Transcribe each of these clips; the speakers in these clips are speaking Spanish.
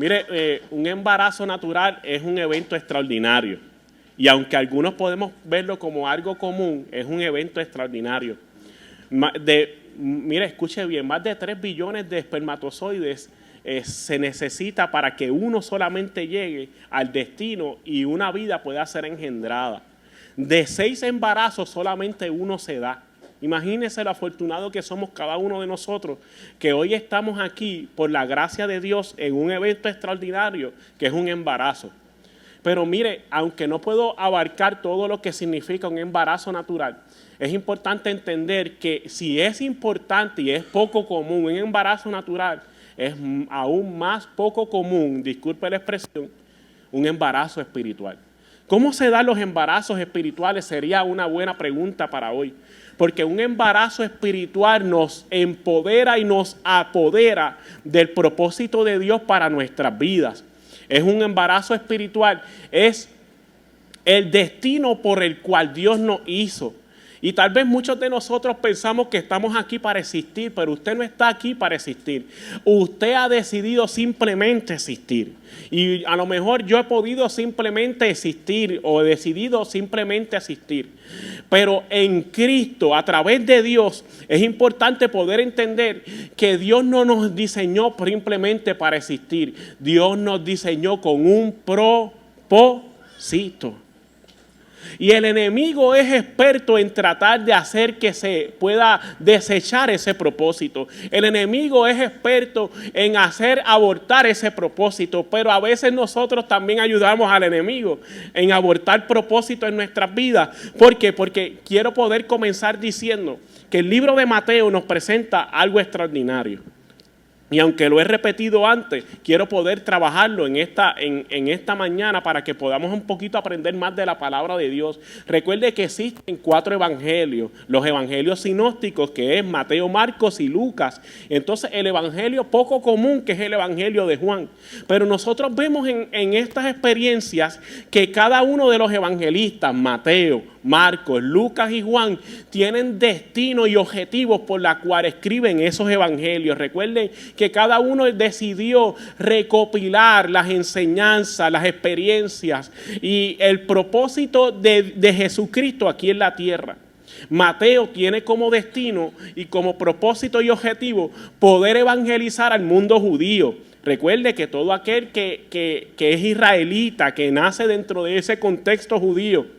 Mire, un embarazo natural es un evento extraordinario. Y aunque algunos podemos verlo como algo común, es un evento extraordinario. Mire, escuche bien, más de 3 billones de espermatozoides se necesita para que uno solamente llegue al destino y una vida pueda ser engendrada. De 6 embarazos solamente uno se da. Imagínense lo afortunado que somos cada uno de nosotros, que hoy estamos aquí por la gracia de Dios en un evento extraordinario que es un embarazo. Pero mire, aunque no puedo abarcar todo lo que significa un embarazo natural, es importante entender que si es importante y es poco común un embarazo natural, es aún más poco común, disculpe la expresión, un embarazo espiritual. ¿Cómo se dan los embarazos espirituales? Sería una buena pregunta para hoy. Porque un embarazo espiritual nos empodera y nos apodera del propósito de Dios para nuestras vidas. Es un embarazo espiritual, es el destino por el cual Dios nos hizo. Y tal vez muchos de nosotros pensamos que estamos aquí para existir, pero usted no está aquí para existir. Usted ha decidido simplemente existir. Y a lo mejor yo he podido simplemente existir o he decidido simplemente existir. Pero en Cristo, a través de Dios, es importante poder entender que Dios no nos diseñó simplemente para existir. Dios nos diseñó con un propósito. Y el enemigo es experto en tratar de hacer que se pueda desechar ese propósito. El enemigo es experto en hacer abortar ese propósito, pero a veces nosotros también ayudamos al enemigo en abortar propósito en nuestras vidas. ¿Por qué? Porque quiero poder comenzar diciendo que el libro de Mateo nos presenta algo extraordinario. Y aunque lo he repetido antes, quiero poder trabajarlo en esta mañana para que podamos un poquito aprender más de la palabra de Dios. Recuerde que existen 4 evangelios, los evangelios sinópticos, que es Mateo, Marcos y Lucas. Entonces el evangelio poco común, que es el evangelio de Juan. Pero nosotros vemos en estas experiencias que cada uno de los evangelistas, Mateo, Marcos, Lucas y Juan, tienen destino y objetivos por la cual escriben esos evangelios. Recuerden que cada uno decidió recopilar las enseñanzas, las experiencias y el propósito de Jesucristo aquí en la tierra. Mateo tiene como destino y como propósito y objetivo poder evangelizar al mundo judío. Recuerde que todo aquel que es israelita, que nace dentro de ese contexto judío,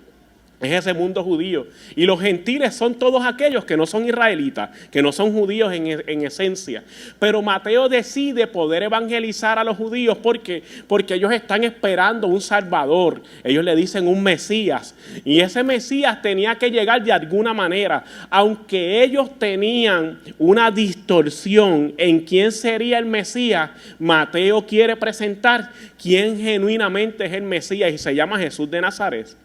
es ese mundo judío. Y los gentiles son todos aquellos que no son israelitas, que no son judíos en esencia. Pero Mateo decide poder evangelizar a los judíos porque ellos están esperando un Salvador. Ellos le dicen un Mesías. Y ese Mesías tenía que llegar de alguna manera. Aunque ellos tenían una distorsión en quién sería el Mesías, Mateo quiere presentar quién genuinamente es el Mesías y se llama Jesús de Nazaret.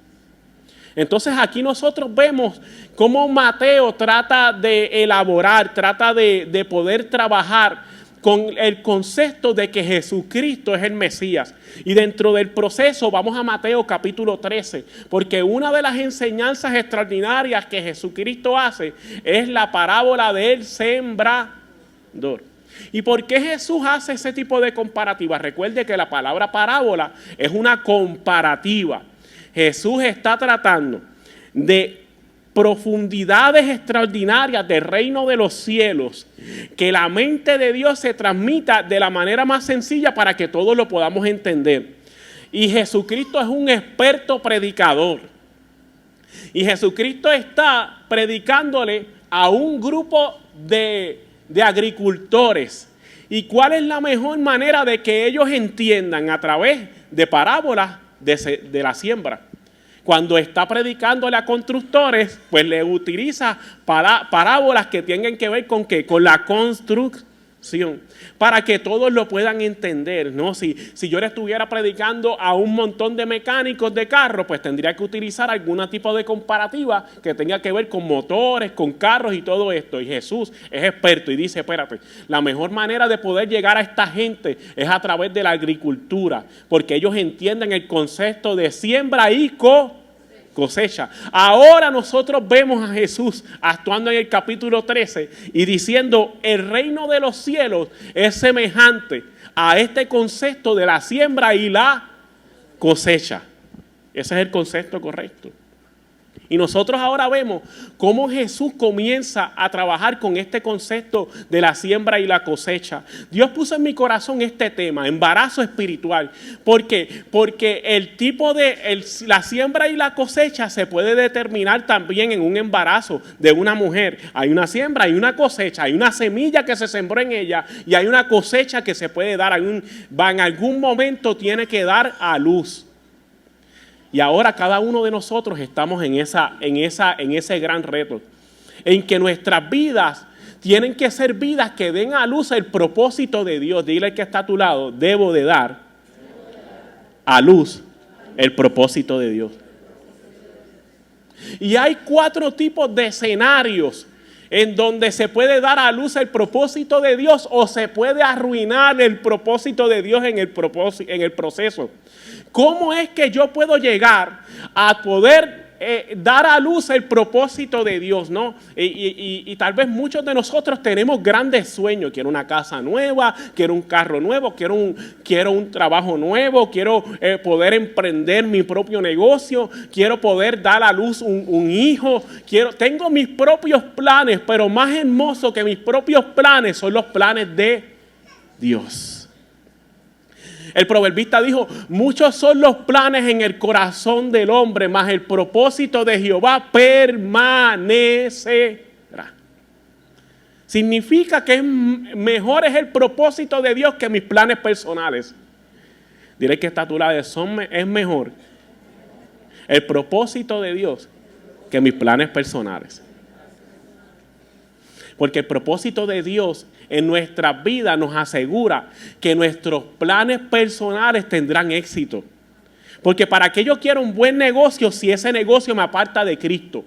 Entonces aquí nosotros vemos cómo Mateo trata de elaborar, trata de poder trabajar con el concepto de que Jesucristo es el Mesías. Y dentro del proceso vamos a Mateo capítulo 13, porque una de las enseñanzas extraordinarias que Jesucristo hace es la parábola del sembrador. ¿Y por qué Jesús hace ese tipo de comparativas? Recuerde que la palabra parábola es una comparativa. Jesús está tratando de profundidades extraordinarias del reino de los cielos, que la mente de Dios se transmita de la manera más sencilla para que todos lo podamos entender. Y Jesucristo es un experto predicador. Y Jesucristo está predicándole a un grupo de agricultores. ¿Y cuál es la mejor manera de que ellos entiendan? A través de parábolas de la siembra. Cuando está predicándole a constructores, pues le utiliza parábolas que tienen que ver con ¿qué? Con la construcción, para que todos lo puedan entender, ¿no? Si yo le estuviera predicando a un montón de mecánicos de carros, pues tendría que utilizar algún tipo de comparativa que tenga que ver con motores, con carros y todo esto. Y Jesús es experto y dice, espérate, la mejor manera de poder llegar a esta gente es a través de la agricultura, porque ellos entienden el concepto de siembra y cosecha. Ahora nosotros vemos a Jesús actuando en el capítulo 13 y diciendo, el reino de los cielos es semejante a este concepto de la siembra y la cosecha. Ese es el concepto correcto. Y nosotros ahora vemos cómo Jesús comienza a trabajar con este concepto de la siembra y la cosecha. Dios puso en mi corazón este tema, embarazo espiritual. ¿Por qué? Porque el tipo de la siembra y la cosecha se puede determinar también en un embarazo de una mujer. Hay una siembra, hay una cosecha, hay una semilla que se sembró en ella y hay una cosecha que se puede dar. En algún momento tiene que dar a luz. Y ahora cada uno de nosotros estamos en ese gran reto, en que nuestras vidas tienen que ser vidas que den a luz el propósito de Dios. Dile al que está a tu lado, debo de dar a luz el propósito de Dios. Y hay 4 tipos de escenarios en donde se puede dar a luz el propósito de Dios o se puede arruinar el propósito de Dios en el proceso. ¿Cómo es que yo puedo llegar a poder dar a luz el propósito de Dios, ¿no? Y tal vez muchos de nosotros tenemos grandes sueños. Quiero una casa nueva, quiero un carro nuevo, quiero un trabajo nuevo, quiero poder emprender mi propio negocio, quiero poder dar a luz un hijo. Tengo mis propios planes, pero más hermoso que mis propios planes son los planes de Dios. El proverbista dijo, muchos son los planes en el corazón del hombre, mas el propósito de Jehová permanecerá. Significa que mejor es el propósito de Dios que mis planes personales. Diré que está a tu lado, es mejor el propósito de Dios que mis planes personales. Porque el propósito de Dios en nuestras vidas nos asegura que nuestros planes personales tendrán éxito. Porque ¿para qué yo quiero un buen negocio si ese negocio me aparta de Cristo?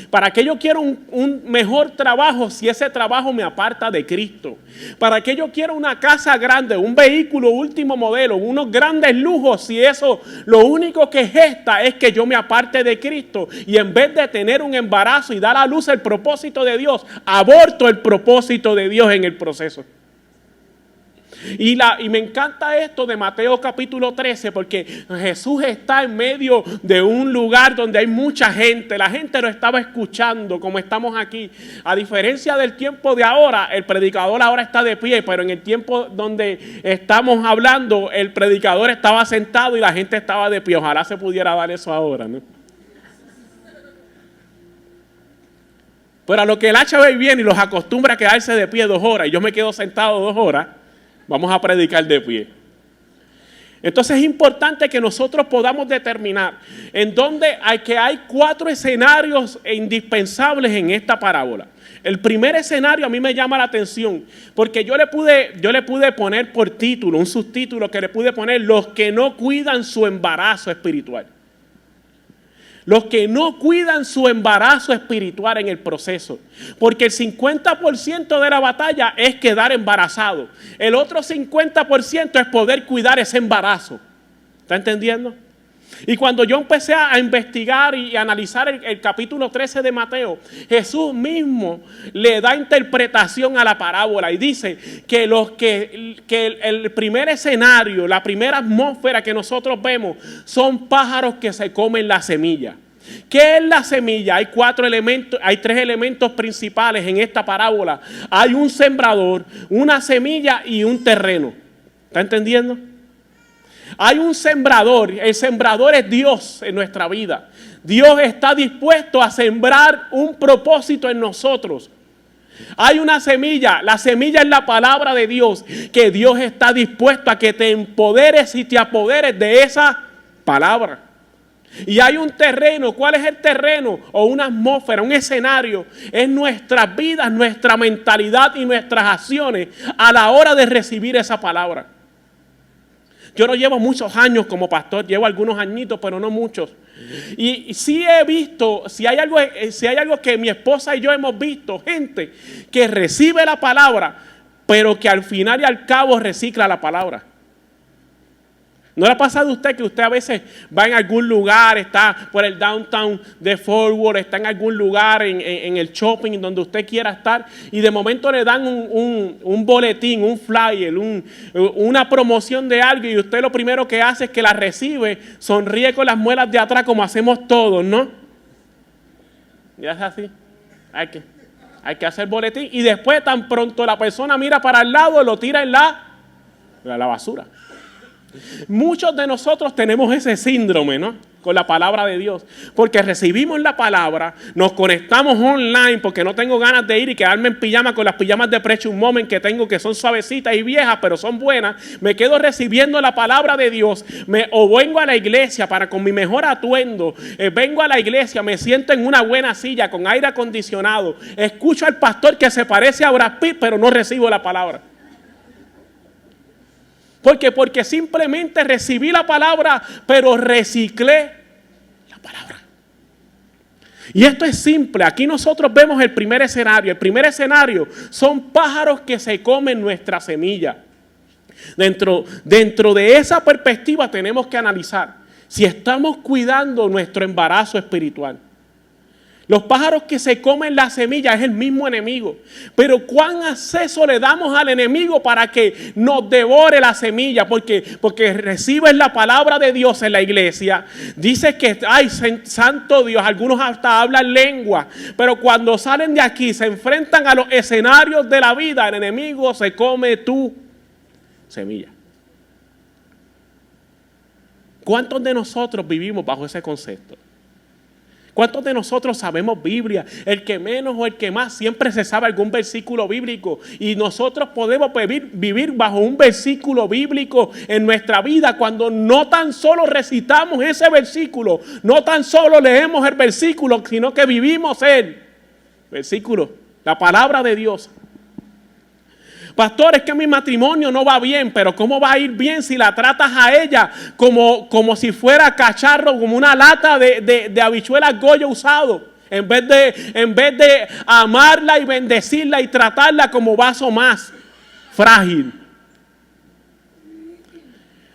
¿Para qué yo quiero un mejor trabajo si ese trabajo me aparta de Cristo? ¿Para qué yo quiero una casa grande, un vehículo último modelo, unos grandes lujos si eso lo único que gesta es que yo me aparte de Cristo? Y en vez de tener un embarazo y dar a luz el propósito de Dios, aborto el propósito de Dios en el proceso. Y me encanta esto de Mateo capítulo 13 porque Jesús está en medio de un lugar donde hay mucha gente. La gente lo estaba escuchando como estamos aquí. A diferencia del tiempo de ahora, el predicador ahora está de pie, pero en el tiempo donde estamos hablando, el predicador estaba sentado y la gente estaba de pie. Ojalá se pudiera dar eso ahora, ¿no? Pero a lo que el HB viene y los acostumbra a quedarse de pie 2 horas y yo me quedo sentado 2 horas, vamos a predicar de pie. Entonces es importante que nosotros podamos determinar en dónde hay 4 escenarios indispensables en esta parábola. El primer escenario a mí me llama la atención porque yo le pude poner por título, un subtítulo que le pude poner, los que no cuidan su embarazo espiritual. Los que no cuidan su embarazo espiritual en el proceso. Porque el 50% de la batalla es quedar embarazado. El otro 50% es poder cuidar ese embarazo. ¿Está entendiendo? Y cuando yo empecé a investigar y analizar el capítulo 13 de Mateo, Jesús mismo le da interpretación a la parábola y dice que el primer escenario, la primera atmósfera que nosotros vemos son pájaros que se comen la semilla. ¿Qué es la semilla? Hay 3 elementos principales en esta parábola. Hay un sembrador, una semilla y un terreno. ¿Está entendiendo? Hay un sembrador, el sembrador es Dios en nuestra vida. Dios está dispuesto a sembrar un propósito en nosotros. Hay una semilla, la semilla es la palabra de Dios, que Dios está dispuesto a que te empoderes y te apoderes de esa palabra. Y hay un terreno. ¿Cuál es el terreno? O una atmósfera, un escenario. Es nuestras vidas, nuestra mentalidad y nuestras acciones a la hora de recibir esa palabra. Yo no llevo muchos años como pastor, llevo algunos añitos, pero no muchos. Y sí he visto, si hay algo que mi esposa y yo hemos visto, gente que recibe la palabra, pero que al final y al cabo recicla la palabra. ¿No le ha pasado a usted que usted a veces va en algún lugar, está por el downtown de Fort Worth, está en algún lugar en el shopping donde usted quiera estar y de momento le dan un boletín, un flyer, una promoción de algo y usted lo primero que hace es que la recibe, sonríe con las muelas de atrás como hacemos todos, ¿no? Ya es así. Hay que hacer boletín y después tan pronto la persona mira para el lado, lo tira en la basura. Muchos de nosotros tenemos ese síndrome, ¿no? Con la palabra de Dios, porque recibimos la palabra, nos conectamos online porque no tengo ganas de ir y quedarme en pijama con las pijamas de Precious Moment que tengo, que son suavecitas y viejas, pero son buenas. Me quedo recibiendo la palabra de Dios, o vengo a la iglesia para con mi mejor atuendo, vengo a la iglesia, me siento en una buena silla con aire acondicionado, escucho al pastor que se parece a Brad Pitt, pero no recibo la palabra. Porque simplemente recibí la palabra, pero reciclé la palabra. Y esto es simple. Aquí nosotros vemos el primer escenario. El primer escenario son pájaros que se comen nuestra semilla. Dentro de esa perspectiva tenemos que analizar si estamos cuidando nuestro embarazo espiritual. Los pájaros que se comen la semilla es el mismo enemigo. Pero ¿cuán acceso le damos al enemigo para que nos devore la semilla? Porque recibes la palabra de Dios en la iglesia. Dices que, ay, santo Dios, algunos hasta hablan lengua. Pero cuando salen de aquí, se enfrentan a los escenarios de la vida, el enemigo se come tu semilla. ¿Cuántos de nosotros vivimos bajo ese concepto? ¿Cuántos de nosotros sabemos Biblia? El que menos o el que más siempre se sabe algún versículo bíblico. Y nosotros podemos vivir bajo un versículo bíblico en nuestra vida cuando no tan solo recitamos ese versículo, no tan solo leemos el versículo, sino que vivimos el versículo, la palabra de Dios. Pastor, es que mi matrimonio no va bien, pero ¿cómo va a ir bien si la tratas a ella como si fuera cacharro, como una lata de habichuelas Goya usado? En vez de amarla y bendecirla y tratarla como vaso más frágil.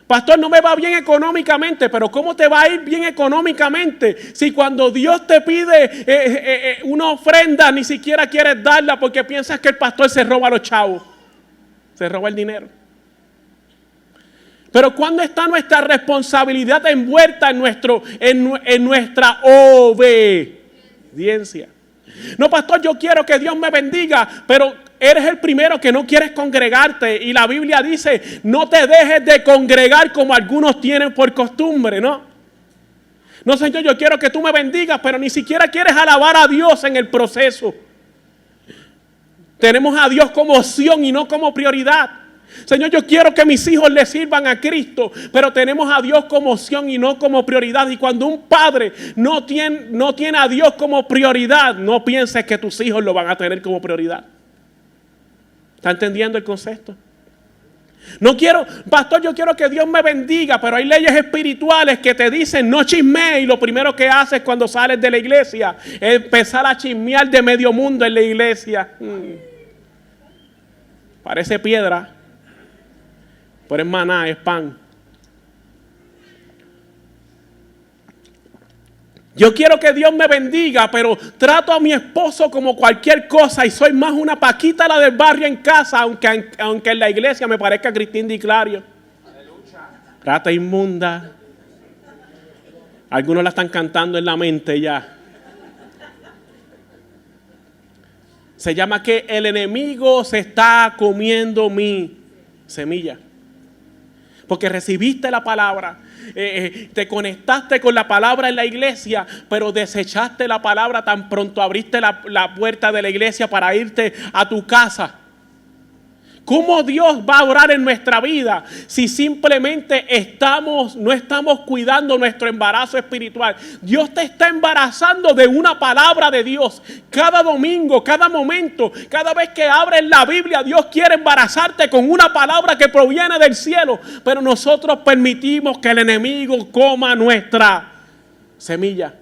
Pastor, no me va bien económicamente, pero ¿cómo te va a ir bien económicamente si cuando Dios te pide una ofrenda ni siquiera quieres darla porque piensas que el pastor se roba a los chavos? Se roba el dinero. Pero ¿cuándo está nuestra responsabilidad envuelta en nuestra obediencia? No, pastor, yo quiero que Dios me bendiga, pero eres el primero que no quieres congregarte. Y la Biblia dice, no te dejes de congregar como algunos tienen por costumbre, ¿no? No, Señor, yo quiero que tú me bendigas, pero ni siquiera quieres alabar a Dios en el proceso. Tenemos a Dios como opción y no como prioridad. Señor, yo quiero que mis hijos le sirvan a Cristo, pero tenemos a Dios como opción y no como prioridad. Y cuando un padre no tiene a Dios como prioridad, no pienses que tus hijos lo van a tener como prioridad. ¿Está entendiendo el concepto? No quiero, pastor, yo quiero que Dios me bendiga, pero hay leyes espirituales que te dicen no chisme y lo primero que haces cuando sales de la iglesia es empezar a chismear de medio mundo en la iglesia. Parece piedra, pero es maná, es pan. Yo quiero que Dios me bendiga, pero trato a mi esposo como cualquier cosa y soy más una Paquita la del barrio en casa, aunque en la iglesia me parezca Cristín Di Clario. Rata inmunda. Algunos la están cantando en la mente ya. Se llama que el enemigo se está comiendo mi semilla. Porque recibiste la palabra, te conectaste con la palabra en la iglesia, pero desechaste la palabra tan pronto abriste la puerta de la iglesia para irte a tu casa. ¿Cómo Dios va a orar en nuestra vida si simplemente no estamos cuidando nuestro embarazo espiritual? Dios te está embarazando de una palabra de Dios. Cada domingo, cada momento, cada vez que abres la Biblia, Dios quiere embarazarte con una palabra que proviene del cielo. Pero nosotros permitimos que el enemigo coma nuestra semilla.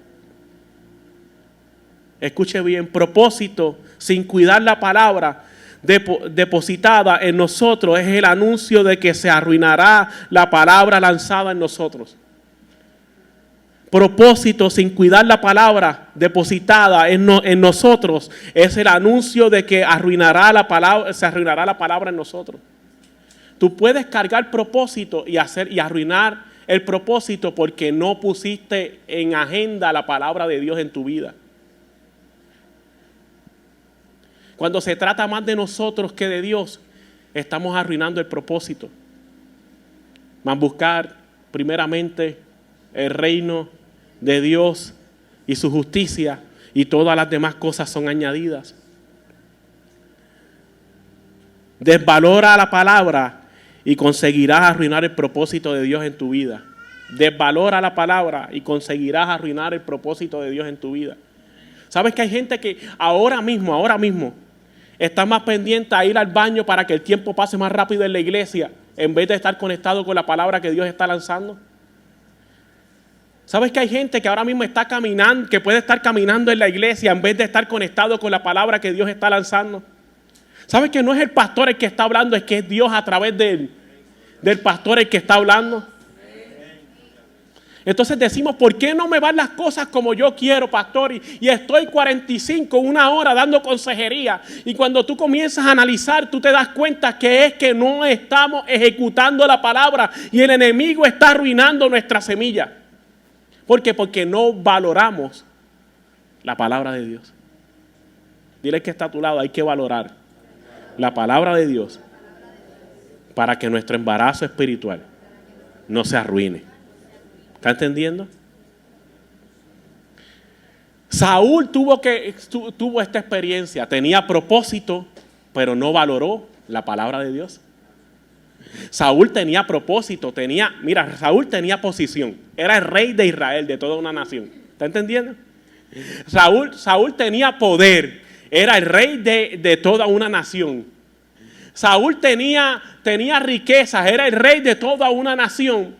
Escuche bien, propósito sin cuidar la palabra depositada en nosotros es el anuncio de que se arruinará la palabra lanzada en nosotros. Propósito sin cuidar la palabra depositada en nosotros es el anuncio de que se arruinará la palabra en nosotros. Tú puedes cargar propósito y arruinar el propósito porque no pusiste en agenda la palabra de Dios en tu vida. Cuando se trata más de nosotros que de Dios, estamos arruinando el propósito. Más buscar primeramente el reino de Dios y su justicia, y todas las demás cosas son añadidas. Desvalora la palabra y conseguirás arruinar el propósito de Dios en tu vida. Desvalora la palabra y conseguirás arruinar el propósito de Dios en tu vida. ¿Sabes que hay gente que ahora mismo está más pendiente a ir al baño para que el tiempo pase más rápido en la iglesia en vez de estar conectado con la palabra que Dios está lanzando? ¿Sabes que hay gente que ahora mismo está caminando, que puede estar caminando en la iglesia en vez de estar conectado con la palabra que Dios está lanzando? ¿Sabes que no es el pastor el que está hablando, es que es Dios a través del pastor el que está hablando? Entonces decimos, ¿por qué no me van las cosas como yo quiero, pastor? Y estoy 45, una hora dando consejería. Y cuando tú comienzas a analizar, tú te das cuenta que es que no estamos ejecutando la palabra y el enemigo está arruinando nuestra semilla. ¿Por qué? Porque no valoramos la palabra de Dios. Dile que está a tu lado, hay que valorar la palabra de Dios para que nuestro embarazo espiritual no se arruine. ¿Está entendiendo? Saúl tuvo esta experiencia, tenía propósito, pero no valoró la palabra de Dios. Saúl tenía propósito, Saúl tenía posición, era el rey de Israel, de toda una nación. ¿Está entendiendo? Saúl tenía poder, era el rey de toda una nación. Saúl tenía riquezas, era el rey de toda una nación,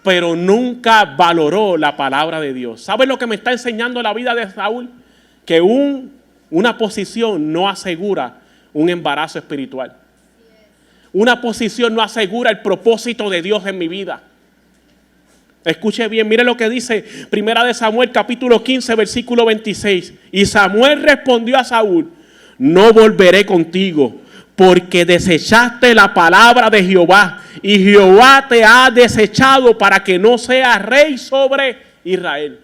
pero nunca valoró la palabra de Dios. ¿Sabes lo que me está enseñando la vida de Saúl? Que una posición no asegura un embarazo espiritual. Una posición no asegura el propósito de Dios en mi vida. Escuche bien, mire lo que dice Primera de Samuel, capítulo 15, versículo 26. Y Samuel respondió a Saúl: no volveré contigo, porque desechaste la palabra de Jehová, y Jehová te ha desechado para que no seas rey sobre Israel.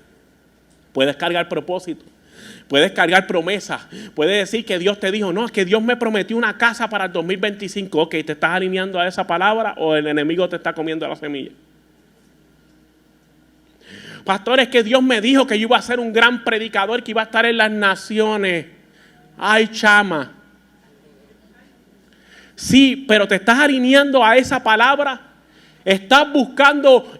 Puedes cargar propósito. Puedes cargar promesas. Puedes decir que Dios te dijo, no, es que Dios me prometió una casa para el 2025. Ok, ¿te estás alineando a esa palabra o el enemigo te está comiendo la semilla? Pastor, es que Dios me dijo que yo iba a ser un gran predicador, que iba a estar en las naciones. Ay, chama. Sí, pero ¿te estás alineando a esa palabra? Estás buscando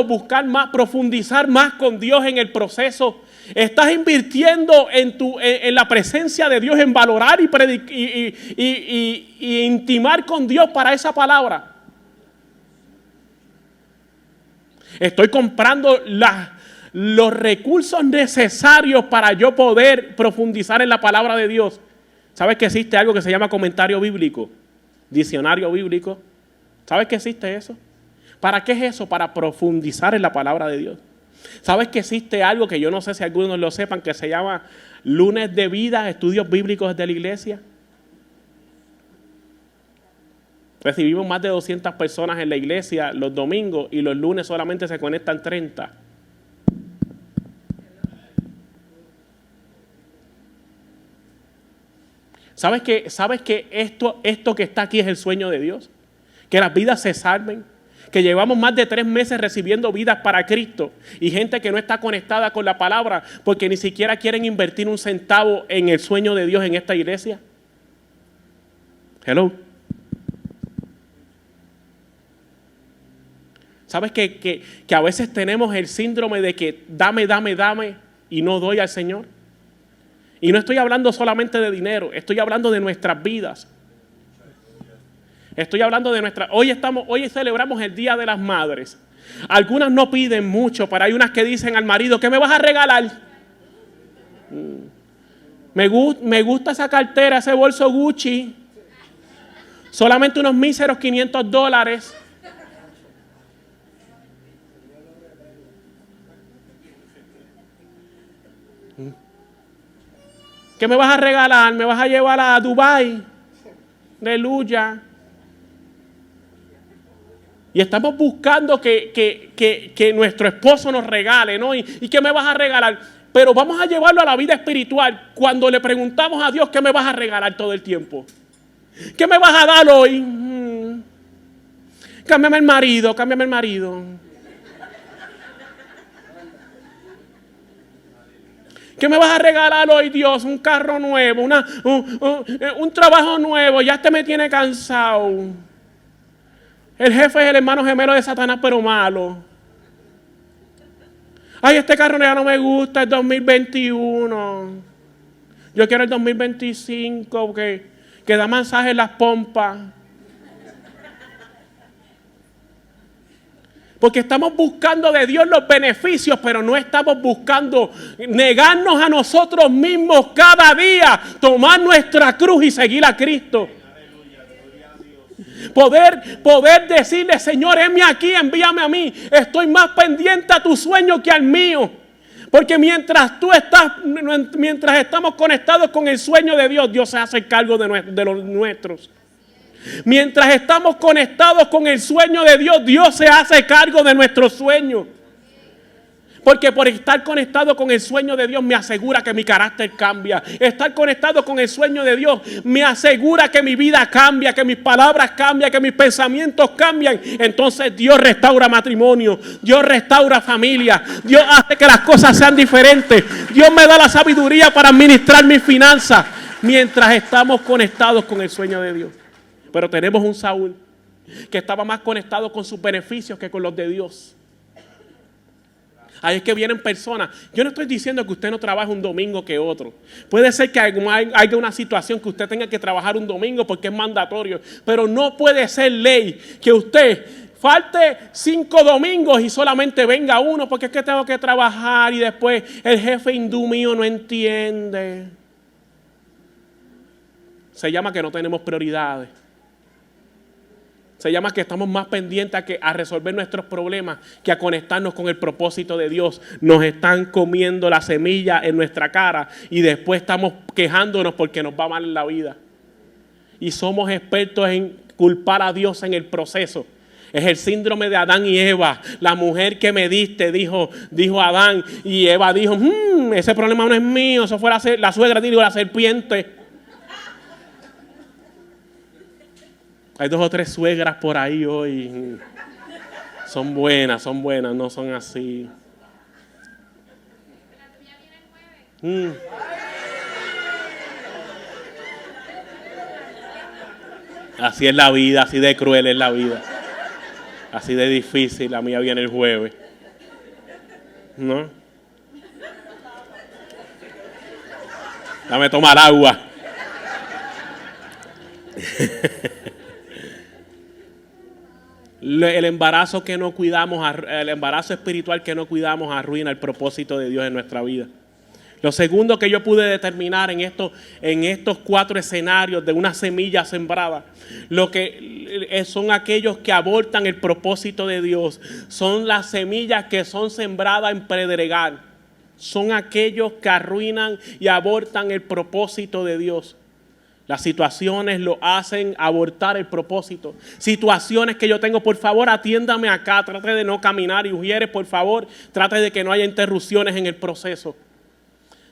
buscar más, profundizar más con Dios en el proceso. Estás invirtiendo en la presencia de Dios, en valorar y intimar con Dios para esa palabra. Estoy comprando los recursos necesarios para yo poder profundizar en la palabra de Dios. ¿Sabes que existe algo que se llama comentario bíblico? Diccionario bíblico. ¿Sabes que existe eso? ¿Para qué es eso? Para profundizar en la palabra de Dios. ¿Sabes que existe algo que yo no sé si algunos lo sepan, que se llama lunes de vida, estudios bíblicos de la iglesia? Recibimos más de 200 personas en la iglesia los domingos y los lunes solamente se conectan 30. ¿Sabes que esto que está aquí es el sueño de Dios? Que las vidas se salven. Que llevamos más de 3 meses recibiendo vidas para Cristo y gente que no está conectada con la palabra porque ni siquiera quieren invertir un centavo en el sueño de Dios en esta iglesia. Hello. ¿Sabes que a veces tenemos el síndrome de que dame y no doy al Señor? Y no estoy hablando solamente de dinero, estoy hablando de nuestras vidas. Estoy hablando de hoy celebramos el Día de las Madres. Algunas no piden mucho, pero hay unas que dicen al marido, ¿qué me vas a regalar? Me gusta esa cartera, ese bolso Gucci. Solamente unos míseros $500. ¿Qué me vas a regalar? ¿Me vas a llevar a Dubái? Aleluya. Y estamos buscando que nuestro esposo nos regale, ¿no? ¿Y qué me vas a regalar? Pero vamos a llevarlo a la vida espiritual. Cuando le preguntamos a Dios, ¿qué me vas a regalar todo el tiempo? ¿Qué me vas a dar hoy? Cámbiame el marido, cámbiame el marido. ¿Qué me vas a regalar hoy, Dios? Un carro nuevo, un trabajo nuevo. Ya me tiene cansado. El jefe es el hermano gemelo de Satanás, pero malo. Ay, este carro ya no me gusta, es 2021. Yo quiero el 2025 que da masaje en las pompas. Porque estamos buscando de Dios los beneficios, pero no estamos buscando negarnos a nosotros mismos cada día, tomar nuestra cruz y seguir a Cristo. Poder decirle, Señor, heme aquí, envíame a mí. Estoy más pendiente a tu sueño que al mío. Porque mientras estamos conectados con el sueño de Dios, Dios se hace cargo de los nuestros. Mientras estamos conectados con el sueño de Dios, Dios se hace cargo de nuestros sueños. Porque por estar conectado con el sueño de Dios me asegura que mi carácter cambia. Estar conectado con el sueño de Dios me asegura que mi vida cambia, que mis palabras cambian, que mis pensamientos cambian. Entonces Dios restaura matrimonio, Dios restaura familia, Dios hace que las cosas sean diferentes. Dios me da la sabiduría para administrar mis finanzas mientras estamos conectados con el sueño de Dios. Pero tenemos un Saúl que estaba más conectado con sus beneficios que con los de Dios. Ahí es que vienen personas. Yo no estoy diciendo que usted no trabaje un domingo que otro. Puede ser que haya una situación que usted tenga que trabajar un domingo porque es mandatorio. Pero no puede ser ley que usted falte 5 domingos y solamente venga uno porque es que tengo que trabajar y después el jefe hindú mío no entiende. Se llama que no tenemos prioridades. Se llama que estamos más pendientes a resolver nuestros problemas que a conectarnos con el propósito de Dios. Nos están comiendo la semilla en nuestra cara y después estamos quejándonos porque nos va mal en la vida. Y somos expertos en culpar a Dios en el proceso. Es el síndrome de Adán y Eva. La mujer que me diste, dijo Adán, y Eva dijo, ese problema no es mío, eso fue la suegra, digo, la serpiente. Hay 2 o 3 suegras por ahí hoy. Son buenas, no son así. Así es la vida, así de cruel es la vida. Así de difícil, la mía viene el jueves. ¿No? Dame tomar agua. El embarazo que no cuidamos, el embarazo espiritual que no cuidamos arruina el propósito de Dios en nuestra vida. Lo segundo que yo pude determinar en estos 4 escenarios de una semilla sembrada, lo que son aquellos que abortan el propósito de Dios, son las semillas que son sembradas en predregar, son aquellos que arruinan y abortan el propósito de Dios. Las situaciones lo hacen abortar el propósito. Situaciones que yo tengo, por favor, atiéndame acá. Trate de no caminar y ujieres, por favor. Trate de que no haya interrupciones en el proceso.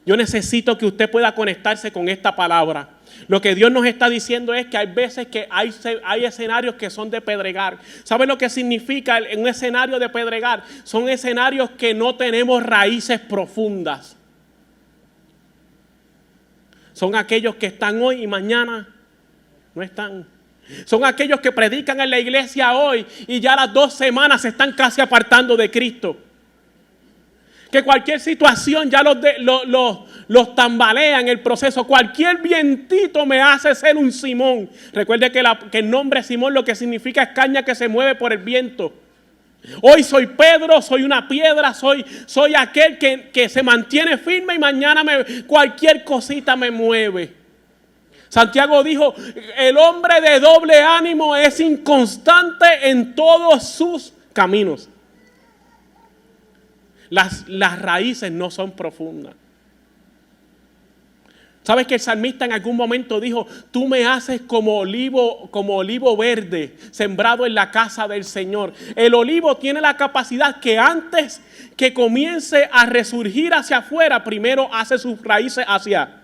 Yo necesito que usted pueda conectarse con esta palabra. Lo que Dios nos está diciendo es que hay veces que hay escenarios que son de pedregar. ¿Sabe lo que significa un escenario de pedregar? Son escenarios que no tenemos raíces profundas. Son aquellos que están hoy y mañana no están. Son aquellos que predican en la iglesia hoy y ya las 2 semanas se están casi apartando de Cristo. Que cualquier situación ya los tambalea en el proceso. Cualquier vientito me hace ser un Simón. Recuerde que el nombre Simón lo que significa es caña que se mueve por el viento. Hoy soy Pedro, soy una piedra, soy aquel que se mantiene firme y mañana cualquier cosita me mueve. Santiago dijo, el hombre de doble ánimo es inconstante en todos sus caminos. Las raíces no son profundas. ¿Sabes que el salmista en algún momento dijo, tú me haces como olivo verde, sembrado en la casa del Señor? El olivo tiene la capacidad que antes que comience a resurgir hacia afuera, primero hace sus raíces hacia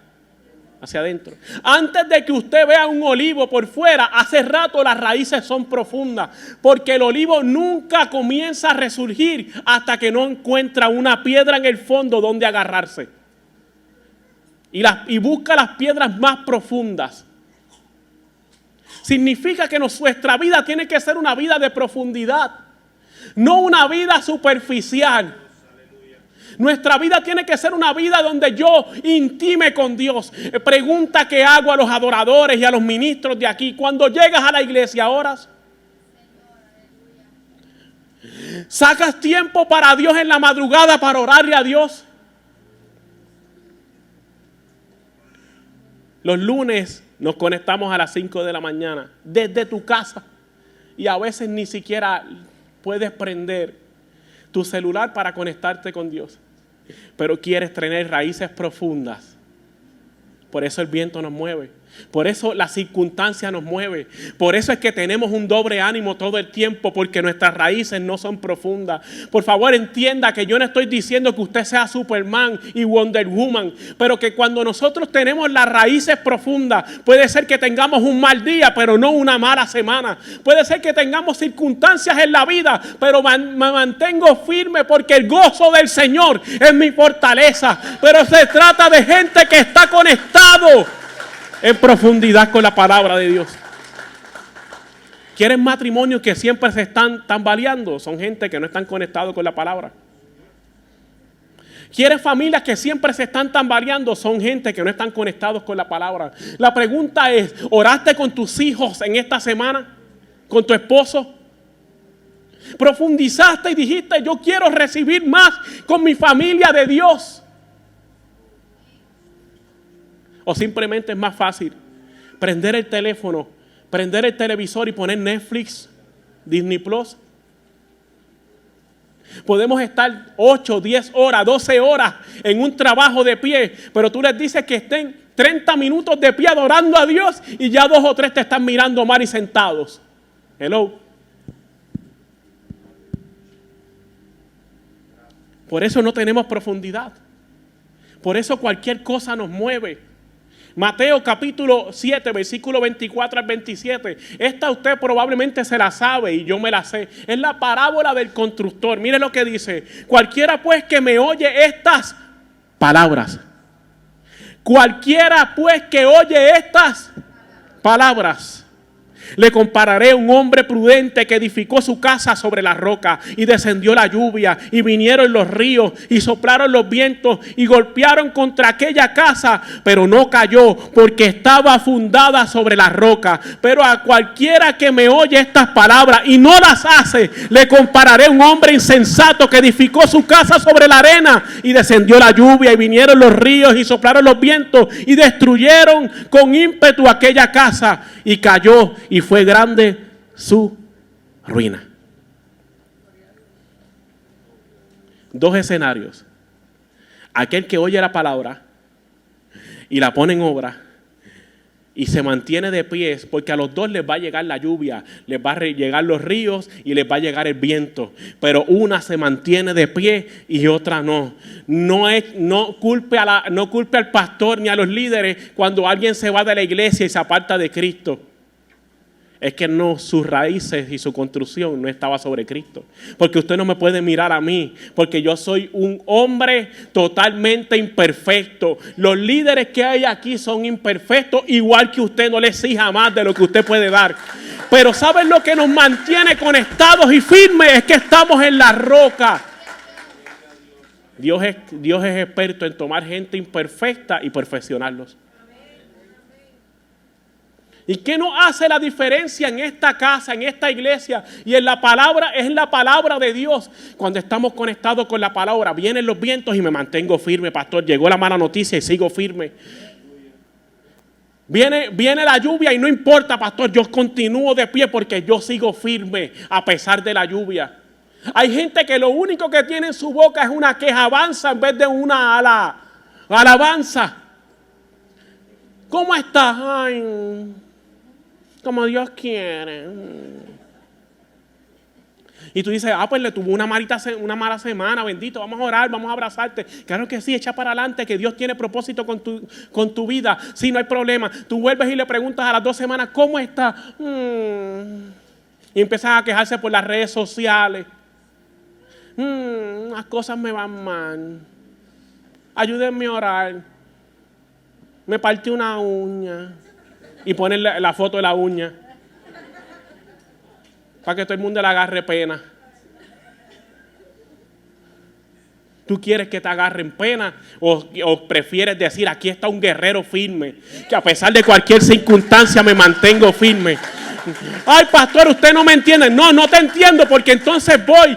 adentro. Antes de que usted vea un olivo por fuera, hace rato las raíces son profundas, porque el olivo nunca comienza a resurgir hasta que no encuentra una piedra en el fondo donde agarrarse. Y busca las piedras más profundas. Significa que nuestra vida tiene que ser una vida de profundidad, no una vida superficial. Nuestra vida tiene que ser una vida donde yo intime con Dios. Pregunta que hago a los adoradores y a los ministros de aquí. Cuando llegas a la iglesia, ¿oras? ¿Sacas tiempo para Dios en la madrugada para orarle a Dios? Los lunes nos conectamos a las 5 de la mañana desde tu casa y a veces ni siquiera puedes prender tu celular para conectarte con Dios. Pero quieres tener raíces profundas. Por eso el viento nos mueve. Por eso la circunstancia nos mueve. Por eso es que tenemos un doble ánimo todo el tiempo, porque nuestras raíces no son profundas. Por favor, entienda que yo no estoy diciendo que usted sea Superman y Wonder Woman, pero que cuando nosotros tenemos las raíces profundas, puede ser que tengamos un mal día, pero no una mala semana. Puede ser que tengamos circunstancias en la vida, pero me mantengo firme porque el gozo del Señor es mi fortaleza. Pero se trata de gente que está conectado en profundidad con la palabra de Dios. ¿Quieren matrimonios que siempre se están tambaleando? Son gente que no están conectados con la palabra. ¿Quieres familias que siempre se están tambaleando? Son gente que no están conectados con la palabra. La pregunta es, ¿oraste con tus hijos en esta semana? ¿Con tu esposo? ¿Profundizaste y dijiste, yo quiero recibir más con mi familia de Dios? O simplemente es más fácil prender el teléfono, prender el televisor y poner Netflix, Disney Plus. Podemos estar 8, 10 horas, 12 horas en un trabajo de pie, pero tú les dices que estén 30 minutos de pie adorando a Dios y ya 2 o 3 te están mirando mal y sentados. Hello. Por eso no tenemos profundidad. Por eso cualquier cosa nos mueve. Mateo capítulo 7, versículo 24 al 27. Esta usted probablemente se la sabe y yo me la sé. Es la parábola del constructor. Mire lo que dice. Cualquiera pues que me oye estas palabras. Cualquiera pues que oye estas palabras. Le compararé a un hombre prudente que edificó su casa sobre la roca y descendió la lluvia y vinieron los ríos y soplaron los vientos y golpearon contra aquella casa, pero no cayó porque estaba fundada sobre la roca. Pero a cualquiera que me oye estas palabras y no las hace, le compararé a un hombre insensato que edificó su casa sobre la arena y descendió la lluvia y vinieron los ríos y soplaron los vientos y destruyeron con ímpetu aquella casa y cayó y fue grande su ruina. 2 escenarios. Aquel que oye la palabra y la pone en obra y se mantiene de pies, porque a los dos les va a llegar la lluvia, les va a llegar los ríos y les va a llegar el viento, pero una se mantiene de pie y otra no. No culpe al pastor ni a los líderes cuando alguien se va de la iglesia y se aparta de Cristo. Es que no, sus raíces y su construcción no estaba sobre Cristo. Porque usted no me puede mirar a mí, porque yo soy un hombre totalmente imperfecto. Los líderes que hay aquí son imperfectos, igual que usted. No le exija más de lo que usted puede dar. Pero ¿saben lo que nos mantiene conectados y firmes? Es que estamos en la roca. Dios es experto en tomar gente imperfecta y perfeccionarlos. ¿Y qué nos hace la diferencia en esta casa, en esta iglesia y en la palabra? Es la palabra de Dios. Cuando estamos conectados con la palabra, vienen los vientos y me mantengo firme, pastor. Llegó la mala noticia y sigo firme. Viene la lluvia y no importa, pastor, yo continúo de pie porque yo sigo firme a pesar de la lluvia. Hay gente que lo único que tiene en su boca es una quejanza en vez de una alabanza. ¿Cómo estás? Ay, como Dios quiere. Y tú dices, pues le tuvo una mala semana, bendito, vamos a orar, vamos a abrazarte. Claro que sí, echa para adelante, que Dios tiene propósito con tu vida. Sí, no hay problema. Tú vuelves y le preguntas a las 2 semanas, ¿cómo está? Y empiezas a quejarse por las redes sociales. Las cosas me van mal. Ayúdenme a orar. Me partí una uña. Y ponen la foto de la uña. Para que todo el mundo le agarre pena. ¿Tú quieres que te agarren pena? ¿O prefieres decir, aquí está un guerrero firme, que a pesar de cualquier circunstancia me mantengo firme? Ay, pastor, usted no me entiende. No te entiendo, porque entonces voy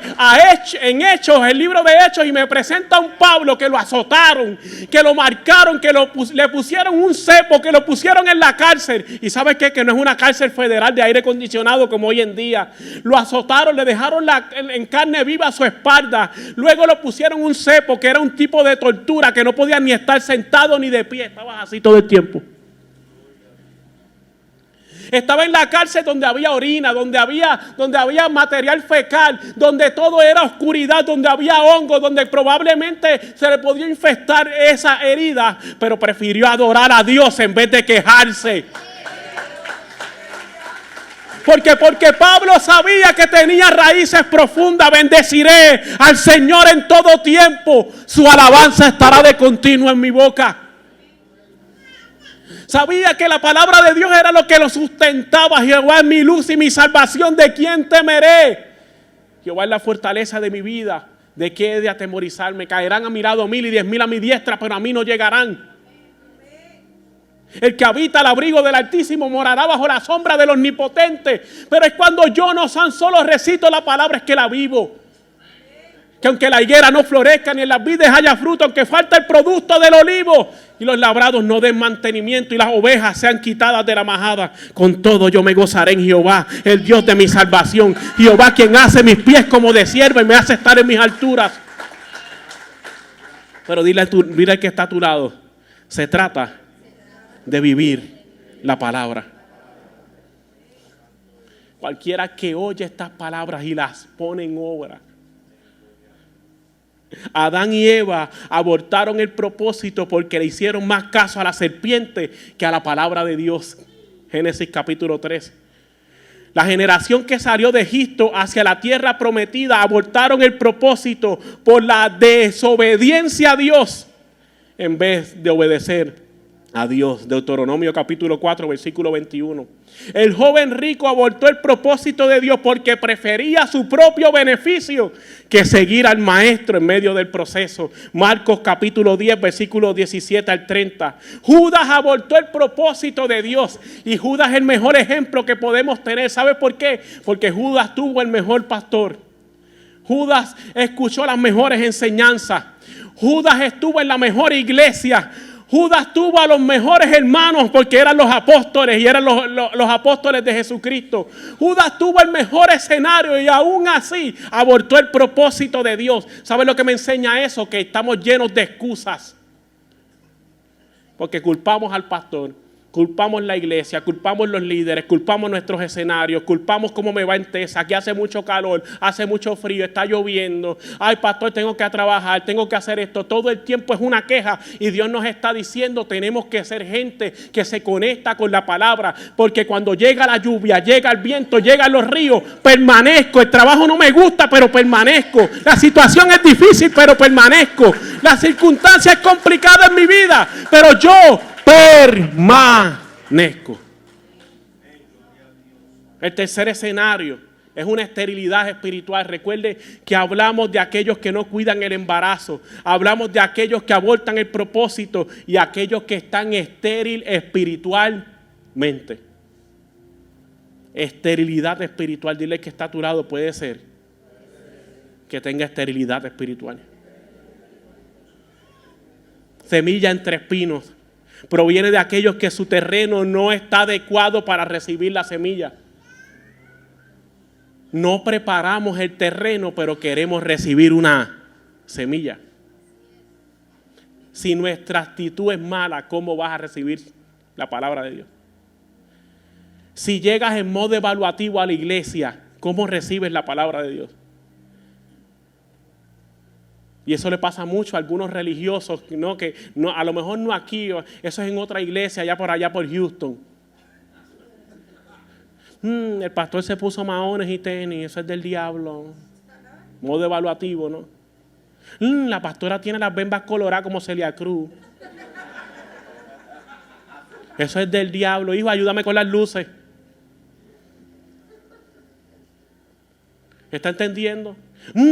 en Hechos, el libro de Hechos, y me presenta a un Pablo que lo azotaron, que lo marcaron, que le pusieron un cepo, que lo pusieron en la cárcel. ¿Y sabe qué? Que no es una cárcel federal de aire acondicionado como hoy en día. Lo azotaron, le dejaron en carne viva su espalda. Luego lo pusieron un cepo, que era un tipo de tortura, que no podía ni estar sentado ni de pie. Estaba así todo el tiempo. Estaba en la cárcel donde había orina, donde había material fecal, donde todo era oscuridad, donde había hongo, donde probablemente se le podía infestar esa herida, pero prefirió adorar a Dios en vez de quejarse. Porque Pablo sabía que tenía raíces profundas. Bendeciré al Señor en todo tiempo. Su alabanza estará de continuo en mi boca. Sabía que la palabra de Dios era lo que lo sustentaba. Jehová es mi luz y mi salvación, ¿de quién temeré? Jehová es la fortaleza de mi vida, ¿de qué he de atemorizarme? Caerán a mi lado 1000 y 10,000 a mi diestra, pero a mí no llegarán. El que habita al abrigo del Altísimo morará bajo la sombra del Omnipotente. Pero es cuando yo no tan solo recito la palabra, es que la vivo. Que aunque la higuera no florezca ni en las vides haya fruto, aunque falta el producto del olivo y los labrados no den mantenimiento y las ovejas sean quitadas de la majada, con todo yo me gozaré en Jehová, el Dios de mi salvación. Jehová, quien hace mis pies como de sierva y me hace estar en mis alturas. Pero dile al que está a tu lado, se trata de vivir la palabra. Cualquiera que oye estas palabras y las pone en obra. Adán y Eva abortaron el propósito porque le hicieron más caso a la serpiente que a la palabra de Dios. Génesis capítulo 3. La generación que salió de Egipto hacia la tierra prometida abortaron el propósito por la desobediencia a Dios en vez de obedecer a Dios. Deuteronomio capítulo 4 versículo 21. El joven rico abortó el propósito de Dios porque prefería su propio beneficio que seguir al maestro en medio del proceso. Marcos capítulo 10 versículo 17 al 30. Judas abortó el propósito de Dios y Judas es el mejor ejemplo que podemos tener. ¿Sabe por qué? Porque Judas tuvo el mejor pastor. Judas escuchó las mejores enseñanzas. Judas estuvo en la mejor iglesia. Judas tuvo a los mejores hermanos porque eran los apóstoles y eran los apóstoles de Jesucristo. Judas tuvo el mejor escenario y aún así abortó el propósito de Dios. ¿Sabe lo que me enseña eso? Que estamos llenos de excusas. Porque culpamos al pastor, culpamos la iglesia, culpamos los líderes, culpamos nuestros escenarios, culpamos cómo me va en Texas, aquí hace mucho calor, hace mucho frío, está lloviendo. Ay, pastor, tengo que trabajar, tengo que hacer esto. Todo el tiempo es una queja y Dios nos está diciendo, tenemos que ser gente que se conecta con la palabra, porque cuando llega la lluvia, llega el viento, llegan los ríos, permanezco. El trabajo no me gusta, pero permanezco. La situación es difícil, pero permanezco. La circunstancia es complicada en mi vida, pero yo permanezco. El tercer escenario es una esterilidad espiritual. Recuerde que hablamos de aquellos que no cuidan el embarazo. Hablamos de aquellos que abortan el propósito y aquellos que están estéril espiritualmente. esterilidad espiritual. Dile que está a tu lado, puede ser que tenga esterilidad espiritual. Semilla entre espinos proviene de aquellos que su terreno no está adecuado para recibir la semilla. No preparamos el terreno, pero queremos recibir una semilla. Si nuestra actitud es mala, ¿cómo vas a recibir la palabra de Dios? Si llegas en modo evaluativo a la iglesia, ¿cómo recibes la palabra de Dios? Y eso le pasa mucho a algunos religiosos, ¿no? Que no, a lo mejor no aquí, eso es en otra iglesia, allá por Houston. El pastor se puso maones y tenis, eso es del diablo. Modo evaluativo, ¿no? La pastora tiene las bembas coloradas como Celia Cruz. Eso es del diablo. Hijo, ayúdame con las luces. ¿Está entendiendo?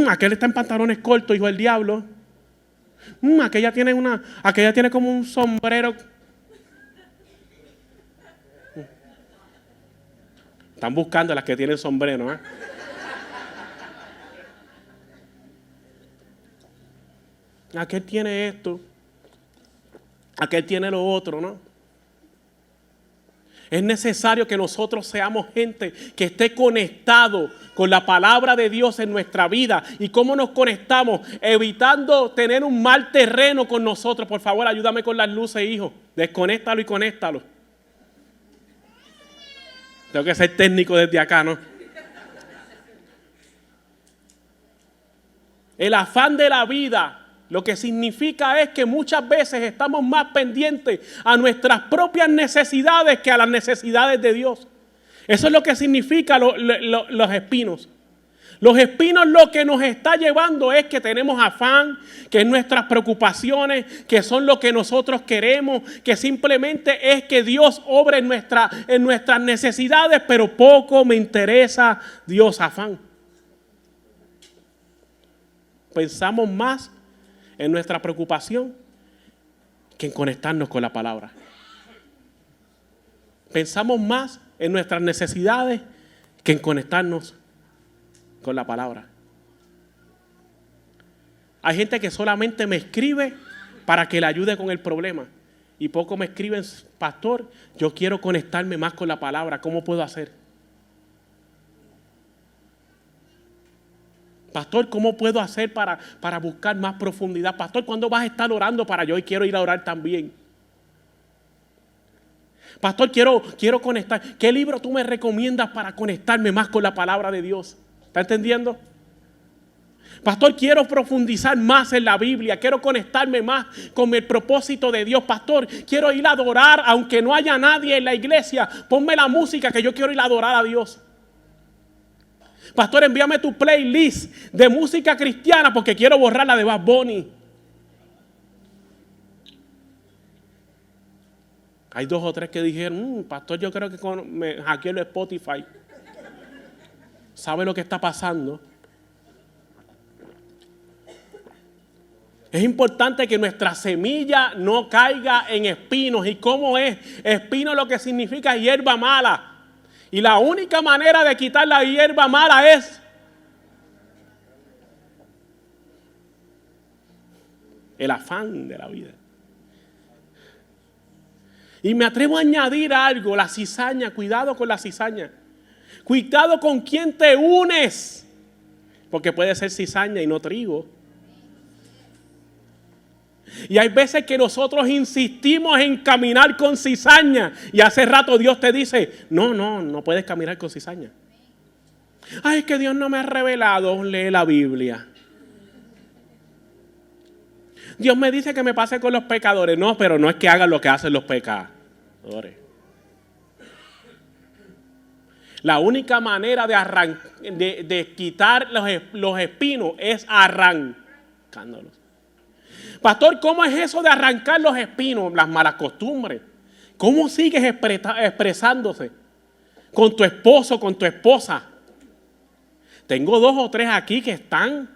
Aquel está en pantalones cortos, hijo del diablo. Aquella tiene como un sombrero. Están buscando las que tienen sombrero, ¿eh? Aquel tiene esto. Aquel tiene lo otro, ¿no? Es necesario que nosotros seamos gente que esté conectado con la palabra de Dios en nuestra vida. ¿Y cómo nos conectamos? Evitando tener un mal terreno con nosotros. Por favor, ayúdame con las luces, hijo. Desconéctalo y conéctalo. Tengo que ser técnico desde acá, ¿no? El afán de la vida lo que significa es que muchas veces estamos más pendientes a nuestras propias necesidades que a las necesidades de Dios. Eso es lo que significa los espinos. Los espinos lo que nos está llevando es que tenemos afán, que es nuestras preocupaciones, que son lo que nosotros queremos, que simplemente es que Dios obre en nuestras necesidades, pero poco me interesa Dios, afán. Pensamos más en nuestra preocupación que en conectarnos con la palabra. Pensamos más en nuestras necesidades que en conectarnos con la palabra. Hay gente que solamente me escribe para que le ayude con el problema y poco me escriben: pastor, yo quiero conectarme más con la palabra, ¿cómo puedo hacer? Pastor, ¿cómo puedo hacer para buscar más profundidad? Pastor, ¿cuándo vas a estar orando para yo? Y quiero ir a orar también. Pastor, quiero conectar. ¿Qué libro tú me recomiendas para conectarme más con la palabra de Dios? ¿Está entendiendo? Pastor, quiero profundizar más en la Biblia. Quiero conectarme más con el propósito de Dios. Pastor, quiero ir a adorar aunque no haya nadie en la iglesia. Ponme la música que yo quiero ir a adorar a Dios. Pastor, envíame tu playlist de música cristiana porque quiero borrar la de Bad Bunny. Hay 2 o 3 que dijeron: pastor, yo creo que me hackeé el Spotify. ¿Sabe lo que está pasando? Es importante que nuestra semilla no caiga en espinos. ¿Y cómo es? Espino lo que significa hierba mala. Y la única manera de quitar la hierba mala es el afán de la vida. Y me atrevo a añadir algo: la cizaña. Cuidado con la cizaña. Cuidado con quién te unes, porque puede ser cizaña y no trigo. Y hay veces que nosotros insistimos en caminar con cizaña y hace rato Dios te dice: no puedes caminar con cizaña. Ay, es que Dios no me ha revelado. Lee la Biblia. Dios me dice que me pase con los pecadores. No, pero no es que hagan lo que hacen los pecadores. La única manera de quitar los espinos es arrancándolos. Pastor, ¿cómo es eso de arrancar los espinos? Las malas costumbres. ¿Cómo sigues expresándose con tu esposo, con tu esposa? Tengo 2 o 3 aquí que están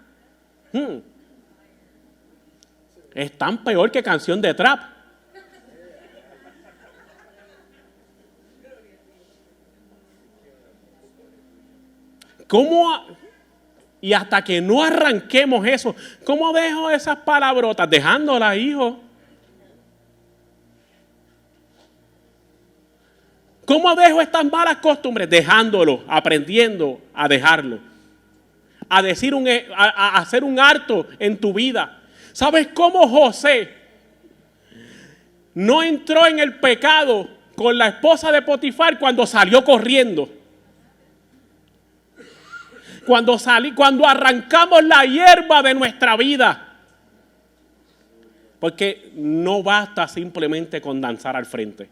peor que canción de trap. Y hasta que no arranquemos eso, ¿cómo dejo esas palabrotas? Dejándolas, hijo. ¿Cómo dejo estas malas costumbres? Dejándolo, aprendiendo a dejarlo. A hacer un harto en tu vida. ¿Sabes cómo José no entró en el pecado con la esposa de Potifar cuando salió corriendo? Cuando arrancamos la hierba de nuestra vida. Porque no basta simplemente con danzar al frente.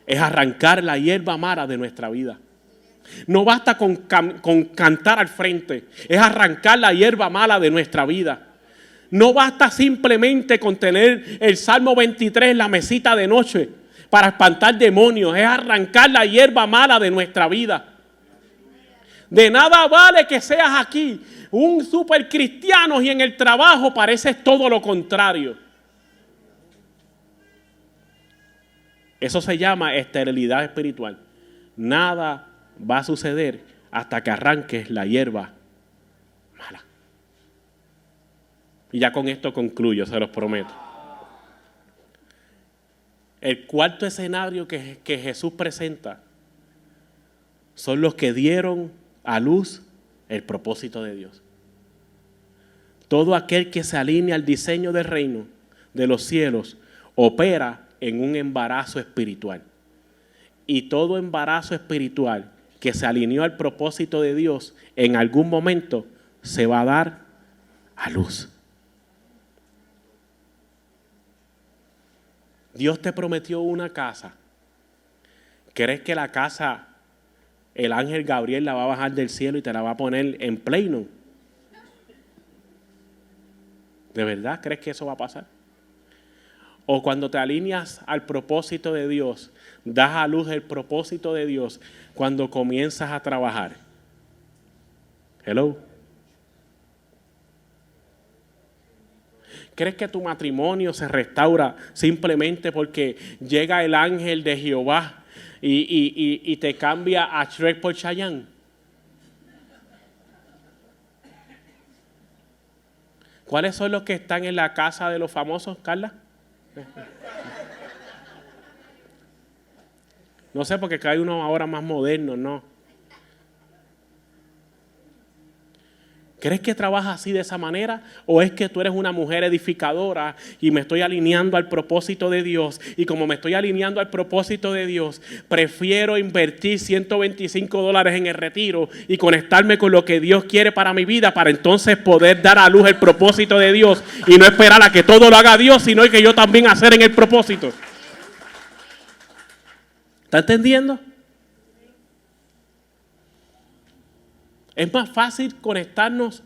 Es arrancar la hierba mala de nuestra vida. No basta con cantar al frente. Es arrancar la hierba mala de nuestra vida. No basta simplemente con tener el Salmo 23 en la mesita de noche para espantar demonios. Es arrancar la hierba mala de nuestra vida. De nada vale que seas aquí un super cristiano y en el trabajo pareces todo lo contrario. Eso se llama esterilidad espiritual. Nada va a suceder hasta que arranques la hierba mala. Y ya con esto concluyo, se los prometo. El cuarto escenario que Jesús presenta son los que dieron a luz el propósito de Dios. Todo aquel que se alinea al diseño del reino de los cielos opera en un embarazo espiritual. Y todo embarazo espiritual que se alineó al propósito de Dios en algún momento se va a dar a luz. Dios te prometió una casa. ¿Crees que la casa, el ángel Gabriel la va a bajar del cielo y te la va a poner en pleno? ¿De verdad crees que eso va a pasar? O cuando te alineas al propósito de Dios, das a luz el propósito de Dios cuando comienzas a trabajar. Hello. ¿Crees que tu matrimonio se restaura simplemente porque llega el ángel de Jehová y te cambia a Shrek por Chayanne? ¿Cuáles son los que están en la casa de los famosos, Carla? No sé, porque hay unos ahora más modernos, ¿no? ¿Crees que trabajas así de esa manera? ¿O es que tú eres una mujer edificadora y me estoy alineando al propósito de Dios? Y como me estoy alineando al propósito de Dios, prefiero invertir $125 en el retiro y conectarme con lo que Dios quiere para mi vida, para entonces poder dar a luz el propósito de Dios y no esperar a que todo lo haga Dios, sino que yo también hacer en el propósito. ¿Está entendiendo? Es más fácil conectarnos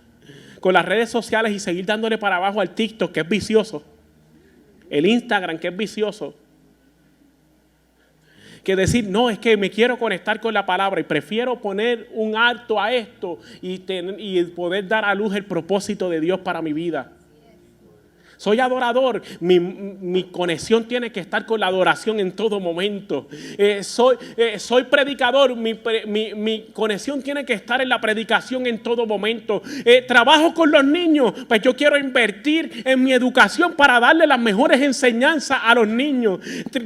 con las redes sociales y seguir dándole para abajo al TikTok, que es vicioso, el Instagram, que es vicioso, que decir, no, es que me quiero conectar con la palabra y prefiero poner un alto a esto y poder dar a luz el propósito de Dios para mi vida. Soy adorador, mi conexión tiene que estar con la adoración en todo momento. Soy predicador, mi conexión tiene que estar en la predicación en todo momento. Trabajo con los niños, pues yo quiero invertir en mi educación para darle las mejores enseñanzas a los niños.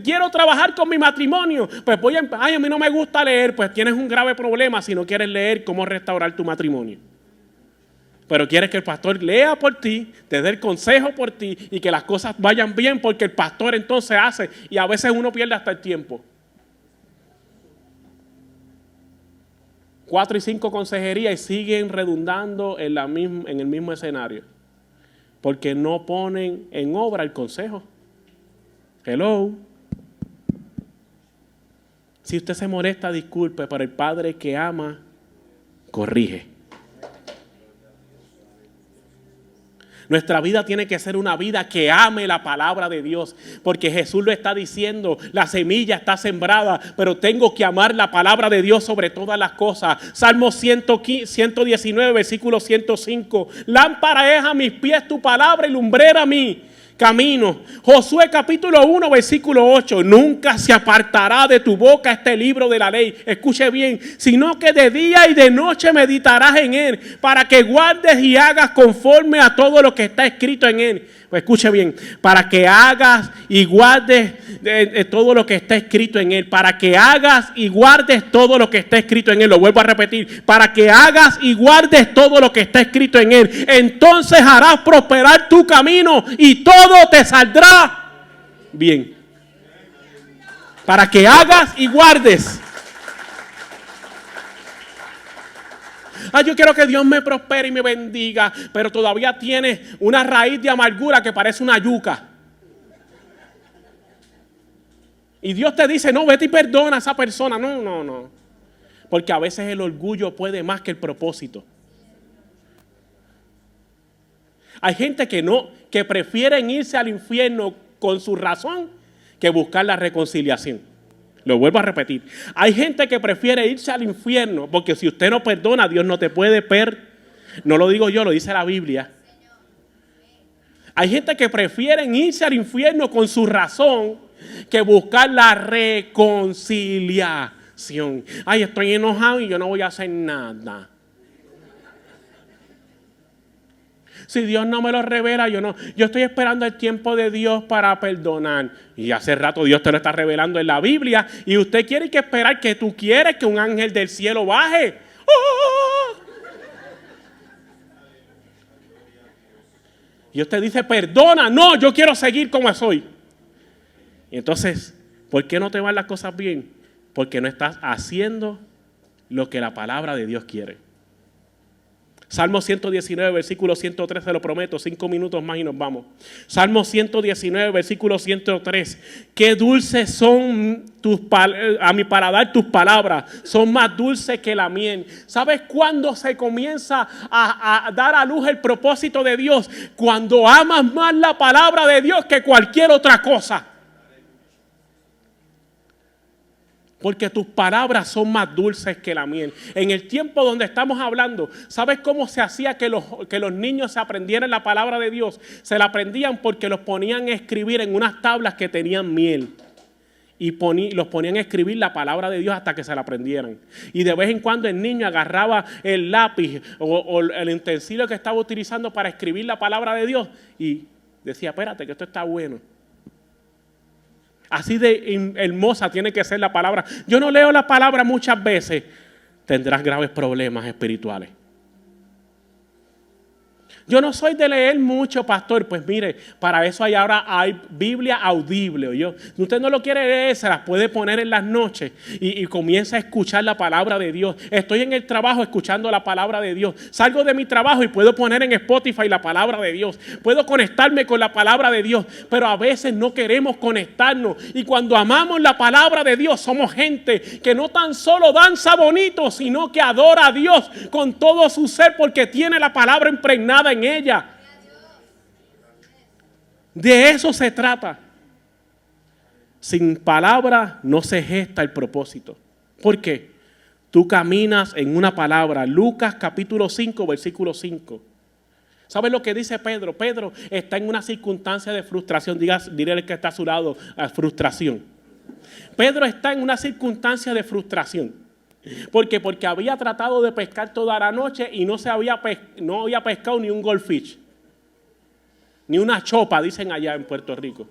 Quiero trabajar con mi matrimonio, pues a mí no me gusta leer, pues tienes un grave problema si no quieres leer cómo restaurar tu matrimonio. Pero quieres que el pastor lea por ti, te dé el consejo por ti y que las cosas vayan bien porque el pastor entonces hace y a veces uno pierde hasta el tiempo. 4 y 5 consejerías y siguen redundando en el mismo escenario. Porque no ponen en obra el consejo. Hello. Si usted se molesta, disculpe, pero el padre que ama, corrige. Nuestra vida tiene que ser una vida que ame la palabra de Dios, porque Jesús lo está diciendo, la semilla está sembrada, pero tengo que amar la palabra de Dios sobre todas las cosas. Salmo 119, versículo 105, lámpara es a mis pies tu palabra y lumbrera a mí camino. Josué capítulo 1 versículo 8. Nunca se apartará de tu boca este libro de la ley. Escuche bien. Sino que de día y de noche meditarás en él, para que guardes y hagas conforme a todo lo que está escrito en él. Pues escuche bien. Para que hagas y guardes todo lo que está escrito en él. Para que hagas y guardes todo lo que está escrito en él. Lo vuelvo a repetir. Para que hagas y guardes todo lo que está escrito en él. Entonces harás prosperar tu camino y todo te saldrá bien. Para que hagas y guardes. Yo quiero que Dios me prospere y me bendiga, pero todavía tiene una raíz de amargura que parece una yuca. Y Dios te dice, no, vete y perdona a esa persona. No. Porque a veces el orgullo puede más que el propósito. Hay gente que prefieren irse al infierno con su razón que buscar la reconciliación. Lo vuelvo a repetir. Hay gente que prefiere irse al infierno porque si usted no perdona, Dios no te puede No lo digo yo, lo dice la Biblia. Hay gente que prefiere irse al infierno con su razón que buscar la reconciliación. Estoy enojado y yo no voy a hacer nada. Si Dios no me lo revela, yo estoy esperando el tiempo de Dios para perdonar. Y hace rato Dios te lo está revelando en la Biblia. Y usted quiere que esperar que tú quieres que un ángel del cielo baje. ¡Oh! Y usted dice, perdona. No, yo quiero seguir como soy. Y entonces, ¿por qué no te van las cosas bien? Porque no estás haciendo lo que la palabra de Dios quiere. Salmo 119, versículo 103, se lo prometo, 5 minutos más y nos vamos. Salmo 119, versículo 103. Qué dulces son a mi paladar tus palabras, son más dulces que la miel. ¿Sabes cuándo se comienza a dar a luz el propósito de Dios? Cuando amas más la palabra de Dios que cualquier otra cosa. Porque tus palabras son más dulces que la miel. En el tiempo donde estamos hablando, ¿sabes cómo se hacía que los niños se aprendieran la palabra de Dios? Se la aprendían porque los ponían a escribir en unas tablas que tenían miel. Y los ponían a escribir la palabra de Dios hasta que se la aprendieran. Y de vez en cuando el niño agarraba el lápiz o el utensilio que estaba utilizando para escribir la palabra de Dios y decía, espérate que esto está bueno. Así de hermosa tiene que ser la palabra. Yo no leo la palabra muchas veces. Tendrás graves problemas espirituales. Yo no soy de leer mucho, pastor. Pues mire, para eso ahora hay Biblia audible. ¿oyó? Si usted no lo quiere leer, se las puede poner en las noches y comienza a escuchar la palabra de Dios. Estoy en el trabajo escuchando la palabra de Dios. Salgo de mi trabajo y puedo poner en Spotify la palabra de Dios. Puedo conectarme con la palabra de Dios, pero a veces no queremos conectarnos. Y cuando amamos la palabra de Dios, somos gente que no tan solo danza bonito, sino que adora a Dios con todo su ser porque tiene la palabra impregnada en ella. De eso se trata. Sin palabra no se gesta el propósito. ¿Por qué? Tú caminas en una palabra. Lucas capítulo 5, versículo 5. ¿Sabes lo que dice Pedro? Pedro está en una circunstancia de frustración. Dile al que está a su lado, frustración. Pedro está en una circunstancia de frustración. ¿Por qué? Porque había tratado de pescar toda la noche y no había pescado ni un goldfish. Ni una chopa, dicen allá en Puerto Rico.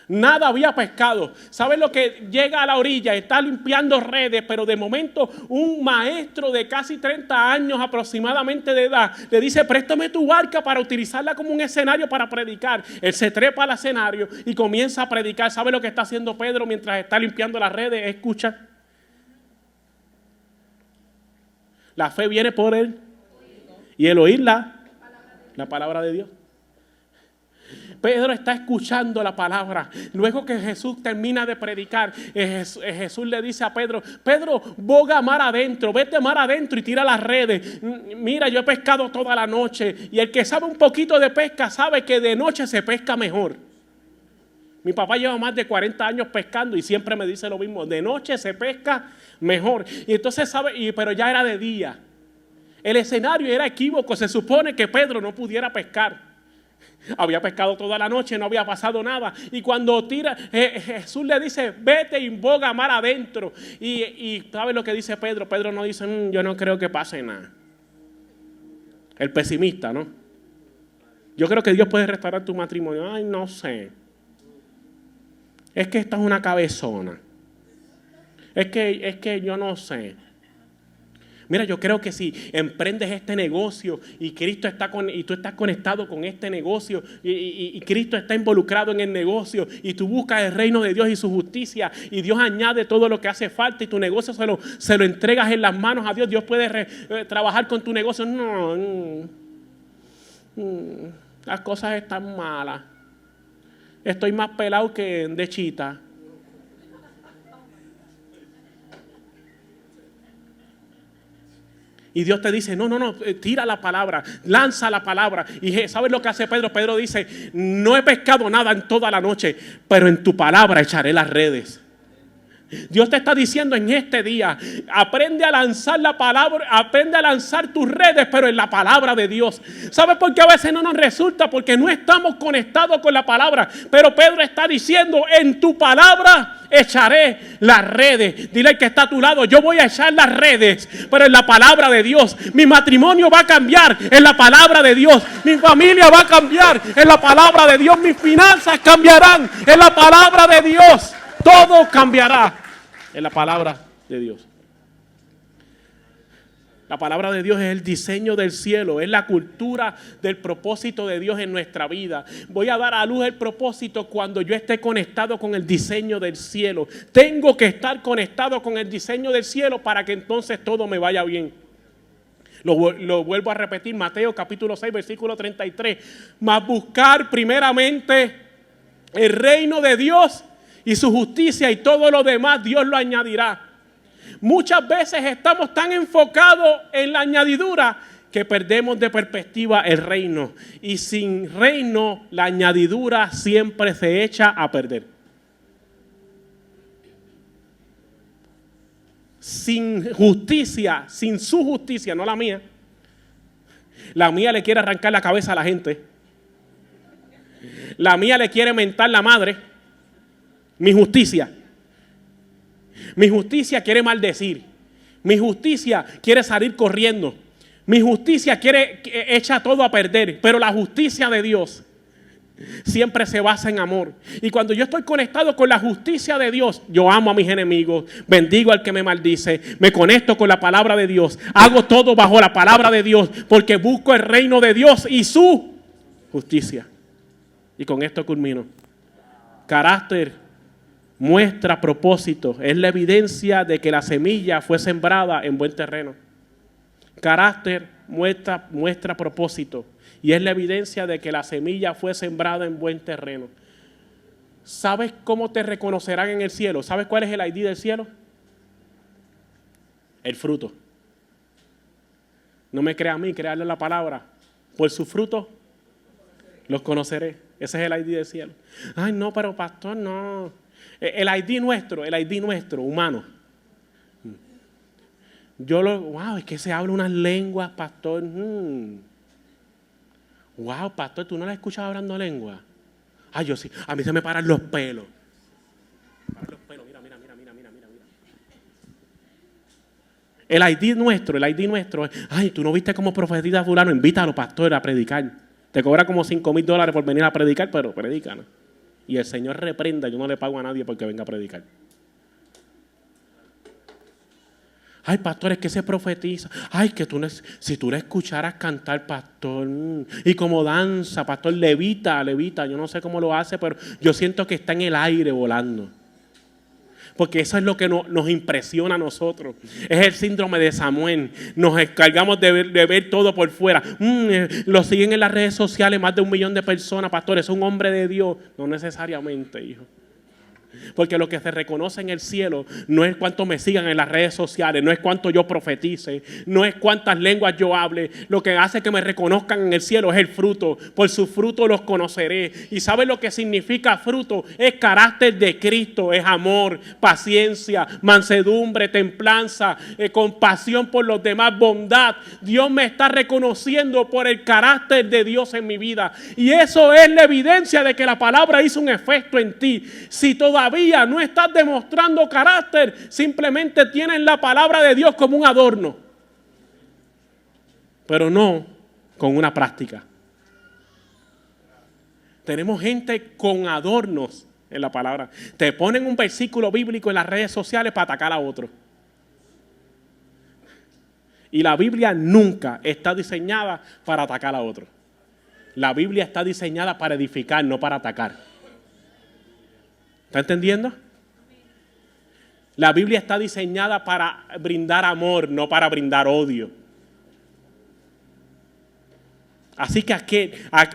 Nada había pescado. ¿Sabes lo que llega a la orilla? Está limpiando redes, pero de momento un maestro de casi 30 años aproximadamente de edad le dice, préstame tu barca para utilizarla como un escenario para predicar. Él se trepa al escenario y comienza a predicar. ¿Sabe lo que está haciendo Pedro mientras está limpiando las redes? Escucha. La fe viene por él y el oír la palabra de Dios. Pedro está escuchando la palabra. Luego que Jesús termina de predicar, Jesús le dice a Pedro, Pedro, boga mar adentro, vete mar adentro y tira las redes. Mira, yo he pescado toda la noche y el que sabe un poquito de pesca sabe que de noche se pesca mejor. Mi papá lleva más de 40 años pescando y siempre me dice lo mismo, de noche se pesca mejor. Y entonces pero ya era de día. El escenario era equívoco, se supone que Pedro no pudiera pescar. Había pescado toda la noche, no había pasado nada. Y cuando tira, Jesús le dice, vete y boga mar adentro. Y ¿sabes lo que dice Pedro? Pedro no dice, yo no creo que pase nada. El pesimista, ¿no? Yo creo que Dios puede restaurar tu matrimonio. Ay, no sé. Es que esta es una cabezona. Es que yo no sé. Mira, yo creo que si emprendes este negocio y Cristo está y tú estás conectado con este negocio y Cristo está involucrado en el negocio y tú buscas el reino de Dios y su justicia y Dios añade todo lo que hace falta y tu negocio se lo entregas en las manos a Dios, Dios puede trabajar con tu negocio. No, las cosas están malas. Estoy más pelado que de chita. Y Dios te dice, no, tira la palabra, lanza la palabra. Y ¿sabes lo que hace Pedro? Pedro dice, no he pescado nada en toda la noche, pero en tu palabra echaré las redes. Dios te está diciendo en este día, aprende a lanzar la palabra, aprende a lanzar tus redes, pero en la palabra de Dios. ¿Sabes por qué a veces no nos resulta? Porque no estamos conectados con la palabra. Pero Pedro está diciendo, en tu palabra echaré las redes. Dile al que está a tu lado, yo voy a echar las redes, pero en la palabra de Dios. Mi matrimonio va a cambiar en la palabra de Dios. Mi familia va a cambiar en la palabra de Dios. Mis finanzas cambiarán en la palabra de Dios. Todo cambiará en la palabra de Dios. La palabra de Dios es el diseño del cielo, es la cultura del propósito de Dios en nuestra vida. Voy a dar a luz el propósito cuando yo esté conectado con el diseño del cielo. Tengo que estar conectado con el diseño del cielo para que entonces todo me vaya bien. Lo vuelvo a repetir, Mateo capítulo 6, versículo 33. Mas buscar primeramente el reino de Dios y su justicia y todo lo demás Dios lo añadirá. Muchas veces estamos tan enfocados en la añadidura que perdemos de perspectiva el reino. Y sin reino la añadidura siempre se echa a perder. Sin justicia, sin su justicia, no la mía. La mía le quiere arrancar la cabeza a la gente. La mía le quiere mentar la madre. Mi justicia quiere maldecir. Mi justicia quiere salir corriendo. Mi justicia echa todo a perder. Pero la justicia de Dios siempre se basa en amor. Y cuando yo estoy conectado con la justicia de Dios, yo amo a mis enemigos, bendigo al que me maldice, me conecto con la palabra de Dios, hago todo bajo la palabra de Dios, porque busco el reino de Dios y su justicia. Y con esto culmino. Carácter muestra propósito, es la evidencia de que la semilla fue sembrada en buen terreno. Carácter muestra propósito y es la evidencia de que la semilla fue sembrada en buen terreno. ¿Sabes cómo te reconocerán en el cielo? ¿Sabes cuál es el ID del cielo? El fruto. No me crea a mí, créale la palabra. Por su fruto los conoceré. Ese es el ID del cielo. Ay, no, pero pastor, no. El ID nuestro, humano. Wow, es que se habla unas lenguas, pastor. Wow, pastor, ¿tú no la has escuchado hablando lengua? Ay, yo sí, a mí se me paran los pelos. Mira. El ID nuestro es, ay, ¿tú no viste cómo profetiza fulano? Invítalo, pastor, a predicar. Te cobra como $5,000 por venir a predicar, pero predica, ¿no? Y el Señor reprenda, yo no le pago a nadie porque venga a predicar. Ay, pastor, es que se profetiza. Ay, que si tú le escucharas cantar, pastor, y como danza, pastor, levita. Yo no sé cómo lo hace, pero yo siento que está en el aire volando. Porque eso es lo que nos impresiona a nosotros. Es el síndrome de Samuel. Nos encargamos de ver todo por fuera. Lo siguen en las redes sociales más de 1 millón de personas. Pastor, es un hombre de Dios. No necesariamente, hijo. Porque lo que se reconoce en el cielo no es cuánto me sigan en las redes sociales, no es cuánto yo profetice, no es cuántas lenguas yo hable. Lo que hace que me reconozcan en el cielo es el fruto. Por su fruto los conoceré. ¿Y sabes lo que significa fruto? Es carácter de Cristo, es amor, paciencia, mansedumbre, templanza, compasión por los demás, bondad. Dios me está reconociendo por el carácter de Dios en mi vida. Y eso es la evidencia de que la palabra hizo un efecto en ti. Si todavía no estás demostrando carácter, simplemente tienes la palabra de Dios como un adorno, pero no con una práctica. Tenemos gente con adornos en la palabra. Te ponen un versículo bíblico en las redes sociales para atacar a otro. Y la Biblia nunca está diseñada para atacar a otro. La Biblia está diseñada para edificar, no para atacar. ¿Está entendiendo? La Biblia está diseñada para brindar amor, no para brindar odio. Así que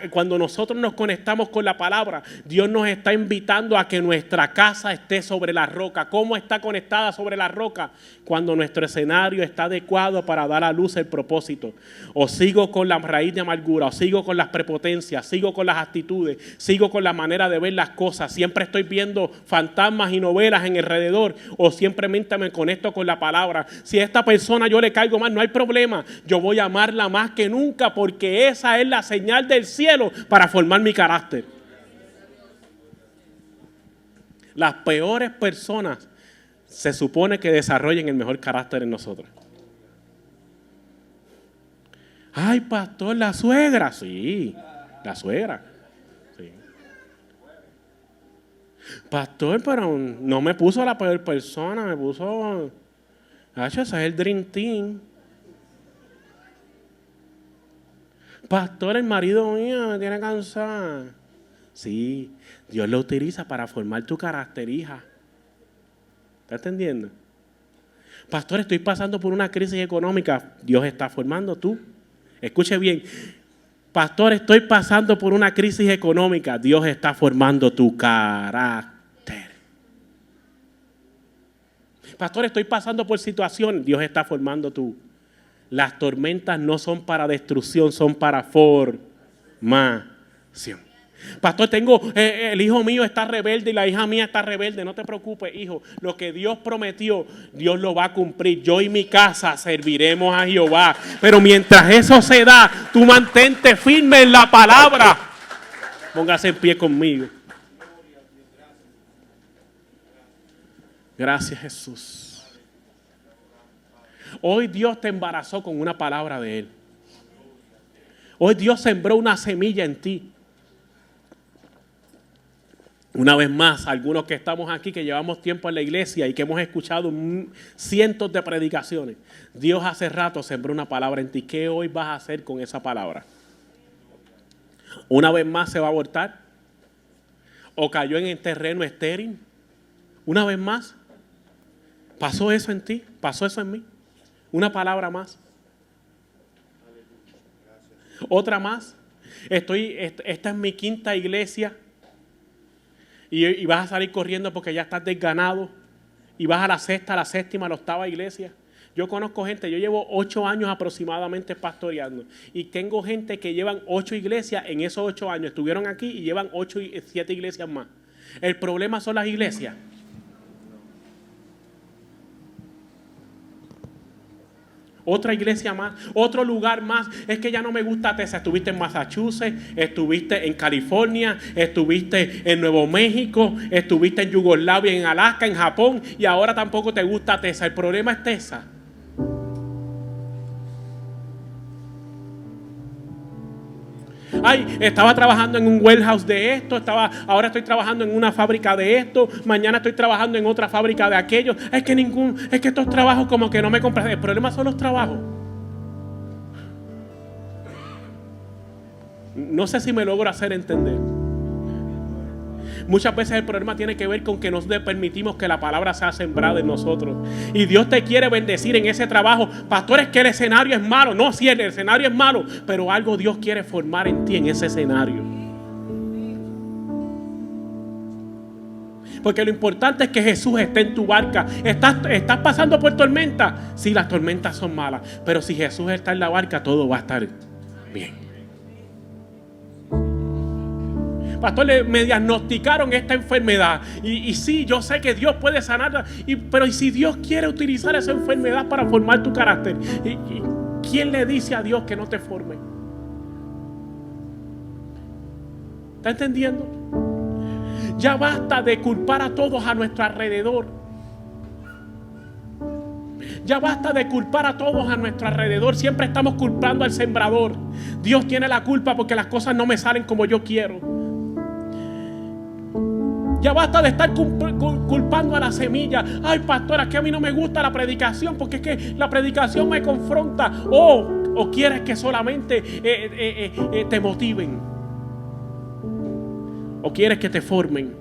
cuando nosotros nos conectamos con la palabra, Dios nos está invitando a que nuestra casa esté sobre la roca. ¿Cómo está conectada sobre la roca? Cuando nuestro escenario está adecuado para dar a luz el propósito. O sigo con la raíz de amargura, o sigo con las prepotencias, sigo con las actitudes, sigo con la manera de ver las cosas. Siempre estoy viendo fantasmas y novelas en alrededor, o simplemente me conecto con la palabra. Si a esta persona yo le caigo mal, no hay problema. Yo voy a amarla más que nunca, porque esa es la señal del cielo para formar mi carácter. Las peores personas se supone que desarrollen el mejor carácter en nosotros. Ay, pastor, la suegra. Sí, la suegra. Sí. Pastor, pero no me puso la peor persona, me puso... ese es el Dream Team. Pastor, el marido mío me tiene cansada. Sí, Dios lo utiliza para formar tu carácter, hija. ¿Está entendiendo? Pastor, estoy pasando por una crisis económica. Dios está formando tú. Escuche bien. Pastor, estoy pasando por una crisis económica. Dios está formando tu carácter. Pastor, estoy pasando por situaciones. Dios está formando tú. Las tormentas no son para destrucción, son para formación. Pastor, el hijo mío está rebelde y la hija mía está rebelde. No te preocupes, hijo. Lo que Dios prometió, Dios lo va a cumplir. Yo y mi casa serviremos a Jehová. Pero mientras eso se da, tú mantente firme en la palabra. Póngase en pie conmigo. Gracias, Jesús. Hoy Dios te embarazó con una palabra de Él. Hoy Dios sembró una semilla en ti. Una vez más, algunos que estamos aquí, que llevamos tiempo en la iglesia y que hemos escuchado cientos de predicaciones, Dios hace rato sembró una palabra en ti. ¿Qué hoy vas a hacer con esa palabra? ¿Una vez más se va a abortar? ¿O cayó en el terreno estéril? ¿Una vez más? ¿Pasó eso en ti? ¿Pasó eso en mí? Una palabra más. Otra más. Esta es mi quinta iglesia. Y vas a salir corriendo porque ya estás desganado. Y vas a la sexta, a la séptima, a la octava iglesia. Yo conozco gente, yo llevo 8 años aproximadamente pastoreando. Y tengo gente que llevan 8 iglesias en esos 8 años. Estuvieron aquí y llevan 7 iglesias más. El problema son las iglesias. Otra iglesia más, otro lugar más. Es que ya no me gusta Texas. Estuviste en Massachusetts, estuviste en California, estuviste en Nuevo México, estuviste en Yugoslavia, en Alaska, en Japón, y ahora tampoco te gusta Texas. El problema es Texas. Ay, estaba trabajando en un warehouse de esto, ahora estoy trabajando en una fábrica de esto, mañana estoy trabajando en otra fábrica de aquello. Es que estos trabajos como que no me compran. El problema son los trabajos. No sé si me logro hacer entender. Muchas veces el problema tiene que ver con que nos permitimos que la palabra sea sembrada en nosotros. Y Dios te quiere bendecir en ese trabajo. Pastor, es que el escenario es malo. No, sí, el escenario es malo, pero algo Dios quiere formar en ti en ese escenario. Porque lo importante es que Jesús esté en tu barca. ¿Estás pasando por tormenta? Sí, las tormentas son malas. Pero si Jesús está en la barca, todo va a estar bien. Pastor, me diagnosticaron esta enfermedad. Y sí, yo sé que Dios puede sanarla. Pero ¿y si Dios quiere utilizar esa enfermedad para formar tu carácter? ¿Quién le dice a Dios que no te forme? ¿Está entendiendo? Ya basta de culpar a todos a nuestro alrededor. Ya basta de culpar a todos a nuestro alrededor. Siempre estamos culpando al sembrador. Dios tiene la culpa porque las cosas no me salen como yo quiero. Ya basta de estar culpando a la semilla. Ay, pastora, que a mí no me gusta la predicación porque es que la predicación me confronta. O quieres que solamente te motiven. ¿O quieres que te formen?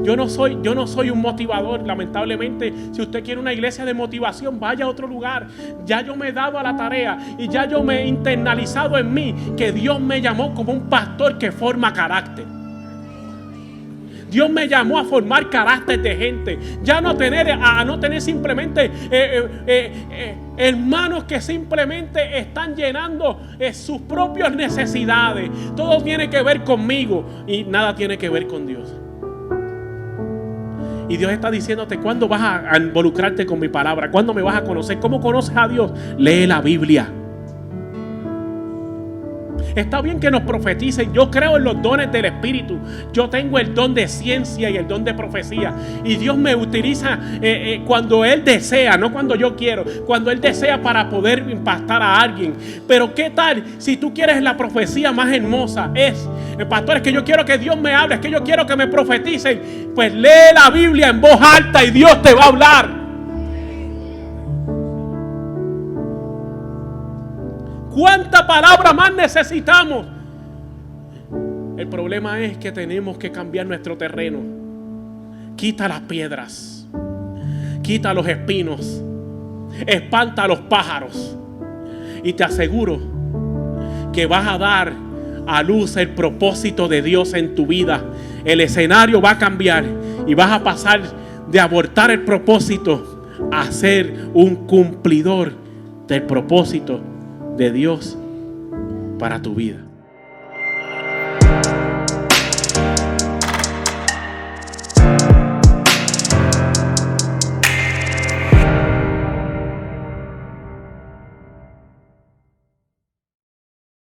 Yo no soy un motivador, lamentablemente. Si usted quiere una iglesia de motivación, vaya a otro lugar. Ya yo me he dado a la tarea y ya yo me he internalizado en mí que Dios me llamó como un pastor que forma carácter. Dios me llamó a formar carácter de gente. Ya no tener simplemente hermanos que simplemente están llenando sus propias necesidades. Todo tiene que ver conmigo y nada tiene que ver con Dios. Y Dios está diciéndote: ¿cuándo vas a involucrarte con mi palabra? ¿Cuándo me vas a conocer? ¿Cómo conoces a Dios? Lee la Biblia. Está bien que nos profeticen. Yo creo en los dones del Espíritu. Yo tengo el don de ciencia y el don de profecía. Y Dios me utiliza cuando Él desea, no cuando yo quiero. Cuando Él desea para poder impactar a alguien. Pero ¿qué tal si tú quieres la profecía más hermosa? Pastor, es que yo quiero que Dios me hable. Es que yo quiero que me profeticen. Pues lee la Biblia en voz alta y Dios te va a hablar. ¿Cuánta palabra más necesitamos? El problema es que tenemos que cambiar nuestro terreno. Quita las piedras, quita los espinos, espanta a los pájaros. Y te aseguro que vas a dar a luz el propósito de Dios en tu vida. El escenario va a cambiar y vas a pasar de abortar el propósito a ser un cumplidor del propósito de Dios para tu vida.